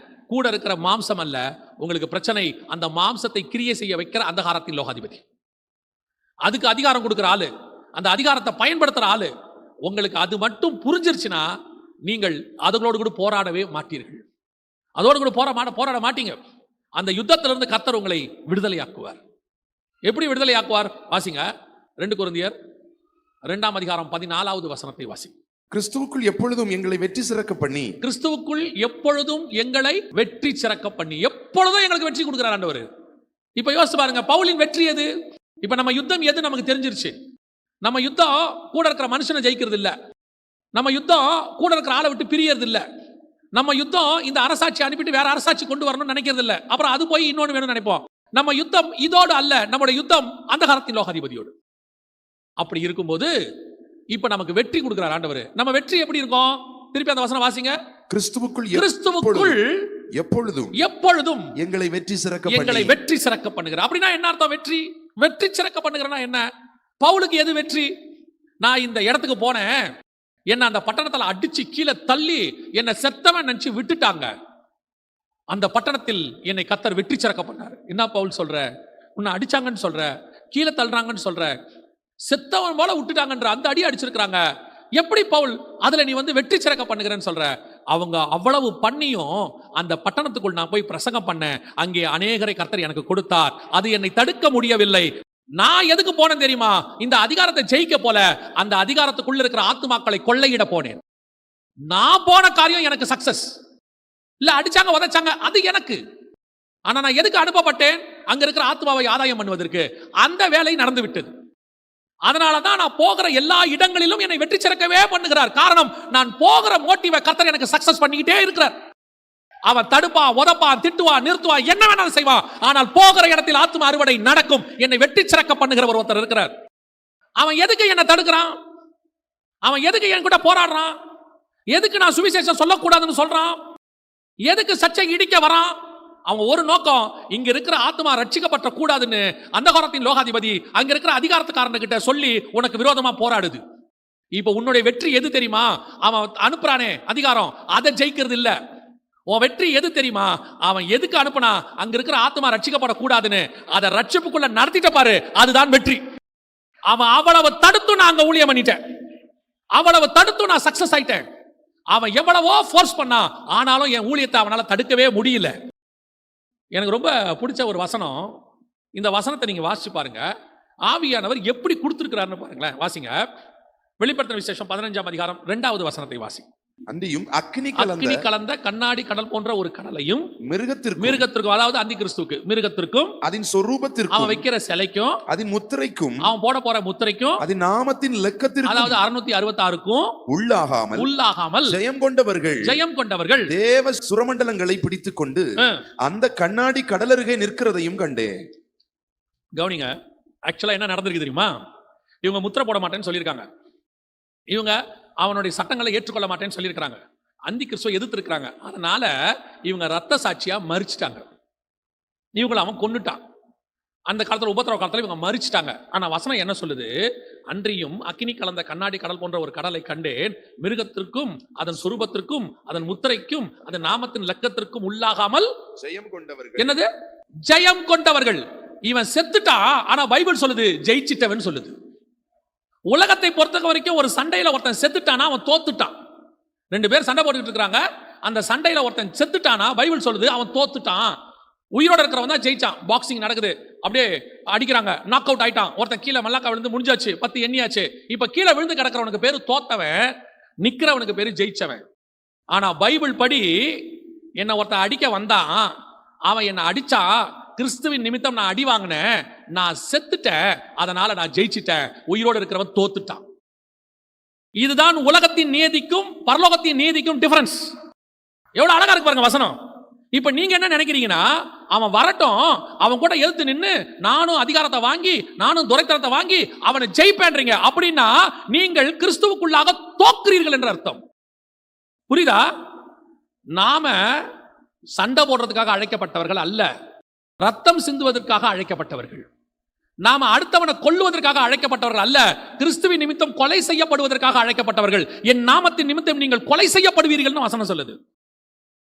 கூட இருக்கிற மாம்சம் அல்ல, உங்களுக்கு பிரச்சனை அந்த மாம்சத்தை கிரியை செய்ய வைக்கிற அந்தகாரத்தின் லோகாதிபதி. அதுக்கு அதிகாரம் கொடுக்கிற ஆளு, அந்த அதிகாரத்தை பயன்படுத்துற ஆளு. உங்களுக்கு அது மட்டும் புரிஞ்சிருச்சுன்னா நீங்கள் அதுகளோடு கூட போராடவே மாட்டீர்கள், அதோடு கூட போராட மாட்டீங்க. அந்த யுத்தத்திலிருந்து கர்த்தர் உங்களை விடுதலையாக்குவார். எப்படி விடுதலையாக்குவார்? வாசிங்க 2 கொரிந்தியர் 2ஆம் அதிகாரம் 14வது வசனத்தை வாசி. கிறிஸ்துவுக்குள் எப்பொழுதும் எங்களை வெற்றி சிறக்க பண்ணி, கிறிஸ்துவுக்குள் எப்பொழுதும் எங்களை வெற்றி சிறக்க பண்ணி, எப்பொழுதும் எங்களுக்கு வெற்றி கொடுக்கிறார் ஆண்டவர். இப்ப யோசிச்சு பாருங்க, பவுலின் வெற்றி எது? இப்ப நம்ம யுத்தம் எது நமக்கு தெரிஞ்சிருச்சு. நம்ம யுத்தம் கூட இருக்கிற மனுஷனை ஜெயிக்கிறது இல்ல, நம்ம யுத்தம் கூட இருக்கிற ஆளை விட்டு பிரியறது இல்ல, நம்ம யுத்தம் இந்த அரசாட்சி அனுப்பிட்டு வேற அரசாட்சி கொண்டு வரணும்னு நினைக்கிறது இல்ல, அப்புறம் அது போய் இன்னொன்னு வேணும்னு நினைப்போம். நம்ம யுத்தம் இதோடு அல்ல, நம்முடைய யுத்தம் அந்தகாரத்தின் லோகாதிபதியோடு. அப்படி இருக்கும்போது இப்ப நமக்கு வெற்றி கொடுக்கிறார் ஆண்டவர். நம்ம வெற்றி எப்படி இருக்கும்? திருப்பி அந்த வசனம் வாசிங்க. கிறிஸ்துவுக்குள் எப்பொழுதும் எங்களை வெற்றி சிறக்க பண்ணுகிறார். அப்படின்னா என்ன அர்த்தம்? வெற்றி சிறக்க பண்ணுகிறனா என்ன? பவுலுக்கு எது வெற்றி? நான் இந்த இடத்துக்கு போனேன், என்ன அந்த பட்டணத்துல அடிச்சு கீழே தள்ளி என்ன செத்தவன் நினைச்சு விட்டுட்டாங்க, அந்த பட்டணத்தில் என்னை கர்த்தர் வெற்றி சிறக்க பண்ணார். என்ன பவுல் சொல்ற? உன்னை அடிச்சாங்கன்னு சொல்ற, கீழே தள்ளுறாங்கன்னு சொல்ற, செத்தவன் போல விட்டுட்டாங்கன்ற அந்த அடி அடிச்சிருக்காங்க. எப்படி பவுல் அதுல நீ வந்து வெற்றி சிறக்க பண்ணுகிறேன்னு சொல்ற? அவங்க அவ்வளவு பண்ணியும் அந்த பட்டணத்துக்குள் நான் போய் பிரசங்கம் பண்ணேன், அங்கே அநேகரை கர்த்தர் எனக்கு கொடுத்தார், அது என்னை தடுக்க முடியவில்லை. நான் எதுக்கு போனேன் தெரியுமா? இந்த அதிகாரத்தை ஜெயிக்க போல, அந்த அதிகாரத்துக்குள்ள இருக்கிற ஆத்துமாக்களை கொள்ளையிட போனேன். நான் போன காரியம் எனக்கு சக்சஸ் இல்ல, அடிச்சாங்க உதைச்சாங்க அது எனக்கு. ஆனா நான் எதுக்கு அனுப்பப்பட்டேன்? அங்க இருக்கிற ஆத்மாவை ஆதாயம் பண்ணுவதற்கு. அந்த வேலை நடந்து விட்டது. அதனாலதான் நான் போகிற எல்லா இடங்களிலும் என்னை வெற்றி சிறக்கவே பண்ணுகிறார். காரணம், நான் போகிற மோட்டிவை கர்த்தர் எனக்கு சக்சஸ் பண்ணிக்கிட்டே இருக்கிறார். அவன் தடுப்பான், உதப்பான், திட்டுவான், நிறுத்துவான், என்ன வேணாலும் செய்வான், ஆனால் போகிற இடத்தில் ஆத்தும அறுவடை நடக்கும். என்னை வெற்றி சிறக்க பண்ணுகிற ஒருத்தர் இருக்கிறார். அவன் எதுக்கு என்ன தடுக்கிறான்? அவன் எதுக்கு என் கூட போராடுறான்? எதுக்கு நான் சுவிசேஷம் சொல்லக்கூடாதுன்னு சொல்றான்? எதுக்கு சர்ச்சை இடிக்க வரான்? அவன் ஒரு நோக்கம், இங்க இருக்கிற ஆத்மா ரட்சிக்கப்பட்ட கூடாதுன்னு அந்தகாரத்தின் லோகாதிபதி அங்க இருக்கிற அதிகாரத்துக்காரன் கிட்ட சொல்லி உனக்கு விரோதமா போராடுது. இப்ப உன்னுடைய வெற்றி எது தெரியுமா? அவன் அனுப்புறானே அதிகாரம், அதை ஜெயிக்கிறது இல்ல. உன் வெற்றி எது தெரியுமா? அவன் எதுக்கு அனுப்புனா? அங்க இருக்கிற ஆத்மா ரட்சிக்கப்படக்கூடாதுன்னு அதை ரட்சிப்புக்குள்ள நடத்திட்ட பாரு, அதுதான் வெற்றி. அவன் அவ்வளவு தடுத்து நான் அங்க ஊழியம் பண்ணிட்டேன், அவ்வளவு தடுத்து நான் சக்சஸ் ஆயிட்டேன். அவன் எவ்வளவோ ஃபோர்ஸ் பண்ணா, ஆனாலும் என் ஊழியத்தை அவனால தடுக்கவே முடியல. எனக்கு ரொம்ப பிடிச்ச ஒரு வசனம், இந்த வசனத்தை நீங்க வாசிச்சு பாருங்க. ஆவியானவர் எப்படி கொடுத்திருக்கிறாருன்னு பாருங்களேன். வாசிங்க வெளிப்படுத்தின விசேஷம் 15ஆம் அதிகாரம் 2வது வசனத்தை வாசி. அந்தியும் அக்கினி அக்கினி கலந்த கண்ணாடி கடல் போன்ற ஒரு கடலையும் மிருகத்திற்கும் அதாவது அந்தி கிறிஸ்துவுக்கு மிருகத்திற்கும் அதன் சொரூபத்திற்கும் அவன் வைக்கிற சிலைக்கும் அதன் முத்திரைக்கும் அவன் போட போற முத்திரைக்கும் அதன் நாமத்தின் லெக்கத்திற்கும் அதாவது 666க்கும் உள்ளாகாமல் ஜெயம் கொண்டவர்கள் தேவ சுரமண்டலங்களை பிடித்துக் கொண்டு அந்த கண்ணாடி கடலருகே நிற்கிறதையும் கண்டேன். கவனிங்க, ஆக்சுவலா என்ன நடந்திருக்கு தெரியுமா? இவங்க முத்திரை போட மாட்டேன்னு சொல்லியிருக்காங்க. இவங்க அவனுடைய சட்டங்களை ஏற்றுக்கொள்ள மாட்டேன்னு சொல்லியிருக்கிறாங்க. அந்தி கிறிஸ்துவை எதிர்த்து இருக்கிறாங்க. அதனால இவங்க ரத்த சாட்சியா மரிச்சிட்டாங்க. இவங்களை அவன் கொன்னுட்டான். அந்த காலத்துல உபத்திரவ காலத்துல இவங்க மரிச்சிட்டாங்க. ஆனா வசனம் என்ன சொல்லுது? அன்றியும் அக்கினி கலந்த கண்ணாடி கடல் போன்ற ஒரு கடலை கண்டேன். மிருகத்திற்கும் அதன் சுரூபத்திற்கும் அதன் முத்திரைக்கும் அதன் நாமத்தின் லக்கத்திற்கும் உள்ளாகாமல் ஜெயம் கொண்டவர்கள். என்னது? ஜெயம் கொண்டவர்கள். இவன் செத்துட்டா, ஆனா பைபிள் சொல்லுது ஜெயிச்சிட்டவன் சொல்லுது. உலகத்தை பொறுத்த வரைக்கும் ஒரு சண்டையில ஒருத்தன் செத்துட்டானா அவன் தோத்துட்டான். 2 பேர் சண்டை போட்டுக்கிட்டு இருக்காங்க. அந்த சண்டையில ஒருத்தன் செத்துட்டானா பைபிள் சொல்லுது அவன் தோத்துட்டான். உயிரோட இருக்கிறவன் தான் ஜெயிச்சான். பாக்ஸிங் நடக்குது, அப்படியே அடிக்கிறாங்க, நாக் அவுட் ஆயிட்டான். ஒருத்தன் கீழே மல்லாக்கா விழுந்து முடிஞ்சாச்சு, 10 எண்ணியாச்சு. இப்ப கீழே விழுந்து கிடக்கிறவனுக்கு பேரு தோத்தவன், நிக்கிறவனுக்கு பேரு ஜெயிச்சவன். ஆனா பைபிள் படி என்ன ஒருத்தன் அடிக்க வந்தான், அவன் என்ன அடிச்சா கிறிஸ்துவின் நிமித்தம் நான் அடி வாங்கினேன், நான் செத்துட்டேன், அதனால நான் ஜெயிச்சிட்டேன். உயிரோடு இருக்கிறவன் தோத்துட்டான். இதுதான் உலகத்தின் நீதிக்கும் பரலோகத்தின் நீதிக்கும் டிஃபரன்ஸ். எவ்வளவு அழகா இருக்கு பாருங்க வசனம். இப்ப நீங்க என்ன நினைக்கிறீங்கன்னா, அவன் வரட்டும், அவன் கூட எதிர்த்து நின்னு நானும் அதிகாரத்தை வாங்கி நானும் துரைத்தனத்தை வாங்கி அவனை ஜெயிப்பேன்றீங்க. அப்படின்னா நீங்கள் கிறிஸ்துவுக்குள்ளாக தோக்குறீர்கள் என்ற அர்த்தம். புரியுதா? நாம சண்டை போடுறதுக்காக அழைக்கப்பட்டவர்கள் அல்ல, ரத்தம் சிந்துவதற்காக அழைக்கப்பட்டவர்கள். நாம அடுத்தவனை கொல்லுவதற்காக அழைக்கப்பட்டவர்கள் அல்ல, கிறிஸ்துவின் நிமித்தம் கொலை செய்யப்படுவதற்காக அழைக்கப்பட்டவர்கள். என் நாமத்தின் நிமித்தம் நீங்கள் கொலை செய்யப்படுவீர்கள் வசனம் சொல்லுது.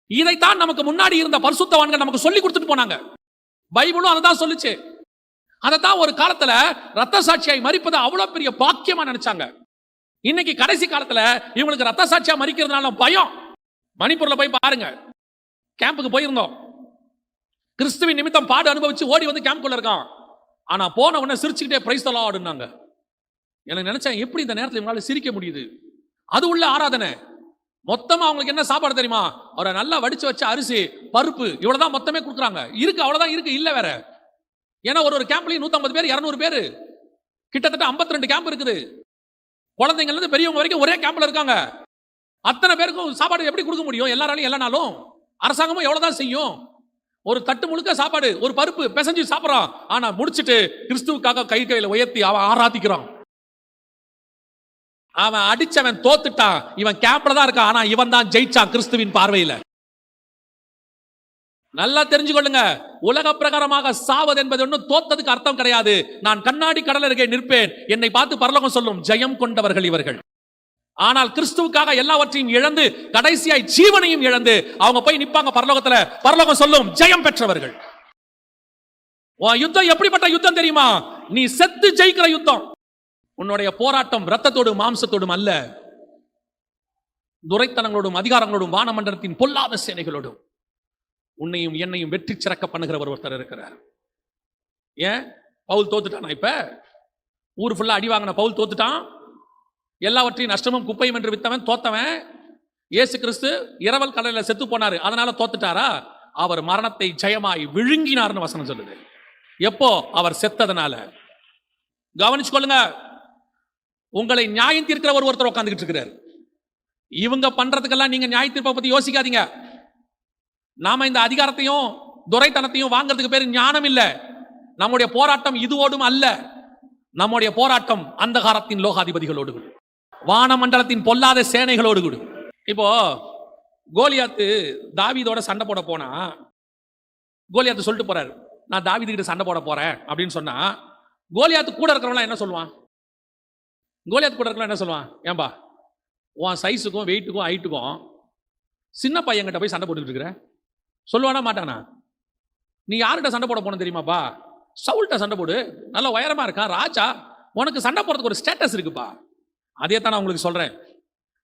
இதைத்தான் நமக்கு முன்னாடி இருந்த பரிசுத்தவான்கள் நமக்கு சொல்லி கொடுத்துட்டு போனாங்க. பைபிளும் அதைதான் சொல்லுச்சு. அதைத்தான் ஒரு காலத்துல ரத்த சாட்சியாய் மரிப்பது அவ்வளவு பெரிய பாக்கியமா நினைச்சாங்க. இன்னைக்கு கடைசி காலத்துல இவங்களுக்கு ரத்த சாட்சியா மரிக்கிறதுனால பயம். மணிப்பூர்ல போய் பாருங்க, கேம்புக்கு போயிருந்தோம். கிறிஸ்துவின் நிமித்தம் பாடு அனுபவிச்சு ஓடி வந்து கேம்ப்குள்ள இருக்கான். ஆனா போன உடனே சிரிச்சுக்கிட்டே பிரைஸ் தி லார்ட்னாங்க. எனக்கு நினைச்சேன், எப்படி இந்த நேரத்தில் இவங்களால சிரிக்க முடியுது? அது உள்ள ஆராதனை. மொத்தமா அவங்களுக்கு என்ன சாப்பாடு தெரியுமா? அவரை நல்லா வடிச்சு வச்ச அரிசி, பருப்பு, இவ்வளவுதான் மொத்தமே கொடுக்குறாங்க. இருக்கு, அவ்வளவுதான் இருக்கு, இல்ல வேற. ஏன்னா ஒரு கேம்ப்லயும் 150 பேர் 200 பேர், கிட்டத்தட்ட 52 கேம்ப் இருக்குது. குழந்தைங்கள்ல இருந்து பெரியவங்க வரைக்கும் ஒரே கேம்ப்ல இருக்காங்க. அத்தனை பேருக்கும் சாப்பாடு எப்படி கொடுக்க முடியும்? எல்லாராலையும் எல்லா நாளும் அரசாங்கமும் எவ்வளவுதான் செய்யும்? ஒரு தட்டு முழுக்க சாப்பாடு, ஒரு பருப்பு பிசைஞ்சு சாப்பிடறான். ஆனா முடிச்சிட்டு கிறிஸ்துவுக்காக கையில உயர்த்தி அவன் ஆராதிக்கிறான். அவன் அடிச்சவன் தோத்துட்டான். இவன் கேம்ப்ல தான் இருக்கான், ஆனா இவன் தான் ஜெயிச்சான் கிறிஸ்துவின் பார்வையில. நல்லா தெரிஞ்சுக்கொள்ளுங்க, உலக பிரகாரமாக சாவது என்பது ஒன்றும் தோத்ததுக்கு அர்த்தம் கிடையாது. நான் கண்ணாடி கடல் அருகே நிற்பேன், என்னை பார்த்து பரலோகம் சொல்லும் ஜெயம் கொண்டவர்கள் இவர்கள். ஆனால் கிறிஸ்துவுக்காக எல்லாவற்றையும் இழந்து கடைசியாய் ஜீவனையும் இழந்து அவங்க போய் நிப்பாங்க பரலோகத்துல. பரலோகம் சொல்லும் ஜெயம் பெற்றவர்கள். யுத்தம் எப்படிப்பட்ட யுத்தம் தெரியுமா? நீ செத்து ஜெயிக்கிற யுத்தம். உன்னுடைய போராட்டம் ரத்தத்தோடும் மாம்சத்தோடும் அல்ல, துரைத்தனங்களோடும் அதிகாரங்களோடும் வானமண்டலத்தின் பொல்லாத சேனைகளோடும் உன்னையும் என்னையும் வெற்றி சிறக்க பண்ணுகிறவர் ஒருத்தர் இருக்கிறார். ஏன் பவுல் தோத்துட்டானா? இப்ப ஊர் ஃபுல்லா அடி வாங்கின பவுல் தோத்துட்டான். எல்லாவற்றையும் நஷ்டமும் குப்பையும் என்று வித்தவன் தோத்தவன். இயேசு கிறிஸ்து இரவல் கடலில் செத்து போனாரு, அதனால தோத்துட்டாரா? அவர் மரணத்தை ஜெயமாய் விழுங்கினார்னு வசனம் சொல்லுது. எப்போ? அவர் செத்ததனால. கவனிச்சு கொள்ளுங்க, உங்களை நியாயம் தீர்க்கிறவர் ஒருத்தர் உட்கார்ந்துகிட்டு இருக்கிறார். இவங்க பண்றதுக்கெல்லாம் நீங்க நியாய தீர்ப்பை பத்தி யோசிக்காதீங்க. நாம இந்த அதிகாரத்தையும் துரைத்தனத்தையும் வாங்குறதுக்கு பேரு ஞானம் இல்ல. நம்முடைய போராட்டம் இதுவோடும் அல்ல. நம்முடைய போராட்டம் அந்தகாரத்தின் லோகாதிபதிகளோடு, வானமண்டலத்தின் பொல்லாத சேனைகளோடு கூட. இப்போ கோலியாத்து தாவீதோட சண்டை போட போனா, கோலியாத்து சொல்லிட்டு போறாரு, நான் தாவீது கிட்ட சண்டை போட போறேன் அப்படின்னு சொன்னா, கோலியாத்து கூட இருக்கிறவங்க என்ன சொல்லுவான்? கோலியாத்து கூட இருக்கிறவங்க என்ன சொல்லுவான்? ஏன்பா உன் சைஸுக்கும் வெயிட்டுக்கும் ஹைட்டுக்கும் சின்ன பையன்கிட்ட போய் சண்டை போட்டுக்கிட்டு இருக்கிற சொல்லுவானா மாட்டானா? நீ யார்கிட்ட சண்டை போட போன தெரியுமாப்பா? சவுல்கிட்ட சண்டை போடு, நல்ல உயரமா இருக்கான் ராஜா, உனக்கு சண்டை போடுறதுக்கு ஒரு ஸ்டேட்டஸ் இருக்குப்பா. அதே தான் நான் உங்களுக்கு சொல்றேன்.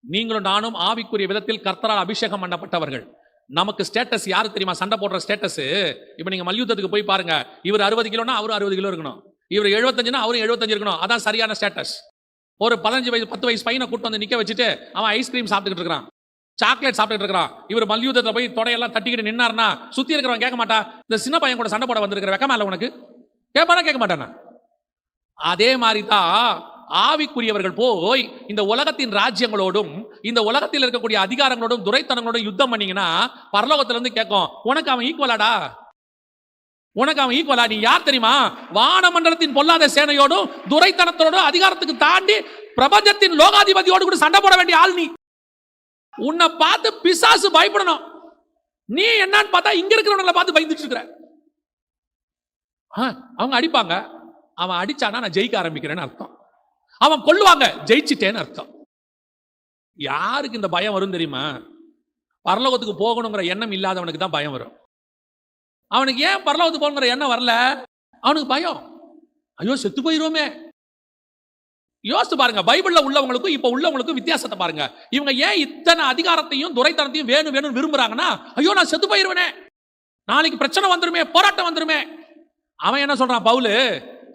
நீங்களும் நானும் ஆவிக்குரிய விதத்தில் கர்த்தரால் அபிஷேகம் பண்ணப்பட்டவர்கள். நமக்கு ஸ்டேட்டஸ் யாரு தெரியுமா? சண்டை போடுற ஸ்டேட்டஸ். இப்ப நீங்க மல்யுத்தத்துக்கு போய் பாருங்க, இவர் 60 கிலோனா அவரும் 60 கிலோ இருக்கணும், இவர் 75னா அவரும் 75 இருக்கணும். அதான் சரியான ஸ்டேட்டஸ். ஒரு 15 வயசு 10 வயசு பையனை கூட்டு வந்து நிக்க வச்சுட்டு அவன் ஐஸ்கிரீம் சாப்பிட்டுக்கிட்டு இருக்கான். சாக்லேட் சாப்பிட்டு இருக்கிறான். இவர் மல்யுத்தத்தில் போய் தொடையெல்லாம் தட்டிக்கிட்டு நின்னார்னா சுத்தி இருக்கிறவன் கேட்க மாட்டா, இந்த சின்ன பையன் கூட சண்டை போட வந்திருக்கிற வெக்கமா இல்ல உனக்கு? கேட்பானா கேட்க மாட்டானா? அதே மாதிரி தான் ஆவிக்குரியவர்கள் போய் இந்த உலகத்தின் ராஜ்யங்களோடும் இந்த உலகத்தில் இருக்கக்கூடிய அதிகாரங்களோடும் துரைத்தனங்களோடும் யுத்தம் பண்ணீங்கன்னா பரலோகத்திலிருந்து கேட்கும், உனக்கு அவன் ஈக்குவலாடா? உனக்கு அவன் ஈக்குவலா? நீ யார் தெரியுமா? வானமண்டலத்தின் பொல்லாத சேனையோடும் துரைத்தனத்தோடும் அதிகாரத்துக்கு தாண்டி பிரபஞ்சத்தின் லோகாதிபதியோடு கூட சண்டை போட வேண்டிய ஆள் நீ. உன்னை பார்த்து பிசாசு பயப்படணும். நீ என்னன்னு பார்த்தா இங்க இருக்கிறவங்களை பார்த்து பயந்துட்டு இருக்கிற. அவங்க அடிப்பாங்க, அவன் அடிச்சானா நான் ஜெயிக்க ஆரம்பிக்கிறேன்னு அர்த்தம். அவன் கொல்லுவாங்க, ஜெயிச்சிட்டேன்னு அர்த்தம். யாருக்கு இந்த பயம் வரும் தெரியுமா? பரலோகத்துக்கு போகணுங்கிற எண்ணம் இல்லாதவனுக்கு தான் பயம் வரும். அவனுக்கு ஏன் பரலோகத்துக்கு போகணுங்கிற எண்ணம் வரல? அவனுக்கு பயம். ஐயோ செத்து போயிருவோமே. யோசித்து பாருங்க, பைபிள்ல உள்ளவங்களுக்கும் இப்ப உள்ளவங்களுக்கும் வித்தியாசத்தை பாருங்க. இவங்க ஏன் இத்தனை அதிகாரத்தையும் துரைத்தனத்தையும் வேணும் வேணும் விரும்புறாங்கன்னா, ஐயோ நான் செத்து போயிருவேனே, நாளைக்கு பிரச்சனை வந்துருமே, போராட்டம் வந்துருமே. அவன் என்ன சொல்றான்? பவுலு,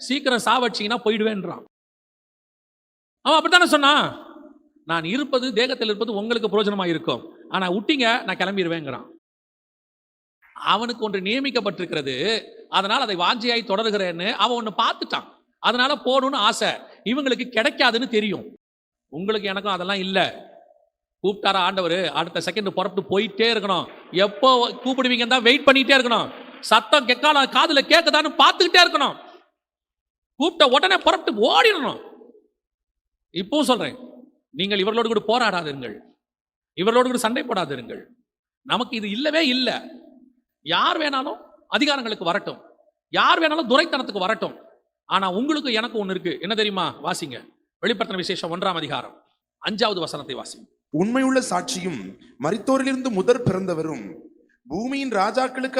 சீக்கிரம் சாவடிச்சீங்கன்னா போயிடுவேன்றான். அவன் அப்படித்தானே சொன்னான். நான் இருப்பது, தேகத்தில் இருப்பது உங்களுக்கு பிரயோஜனமா இருக்கும், ஆனா விட்டீங்க நான் கிளம்பிடுவேங்கிறான். அவனுக்கு ஒன்று நியமிக்கப்பட்டிருக்கிறது, அதனால் அதை வாஞ்சியாய் தொடர்கிறேன்னு அவன் ஒன்று பார்த்துட்டான். அதனால போகணும்னு ஆசை. இவங்களுக்கு கிடைக்காதுன்னு தெரியும். உங்களுக்கு எனக்கும் அதெல்லாம் இல்லை. கூப்பிட்டாரா ஆண்டவர், அடுத்த செகண்ட் புறப்பட்டு போயிட்டே இருக்கணும். எப்போ கூப்பிடுவீங்க தான் வெயிட் பண்ணிட்டே இருக்கணும். சத்தம் கேட்கால காதுல கேட்குதான்னு பார்த்துக்கிட்டே இருக்கணும். கூப்பிட்ட உடனே புறப்பட்டு ஓடிடணும். இப்பவும் சொல்றேன், நீங்கள் இவர்களோடு கூட போராடாதீர்கள், இவர்களோடு கூட சண்டை போடாதீர்கள். நமக்கு இது இல்லவே இல்லை. யார் வேணாலும் அதிகாரங்களுக்கு வரட்டும், யார் வேணாலும் துரைத்தனத்துக்கு வரட்டும். ஆனா உங்களுக்கு எனக்கு ஒண்ணு இருக்கு. என்ன தெரியுமா? வாசிங்க, வெளிப்படுத்தின விசேஷம் 1ஆம் அதிகாரம் 5வது வசனத்தை வாசிங்க. உண்மையுள்ள சாட்சியும் மரித்தோரிலிருந்து முதற் பிறந்தவரும் பூமியின் ராஜாக்களுக்கு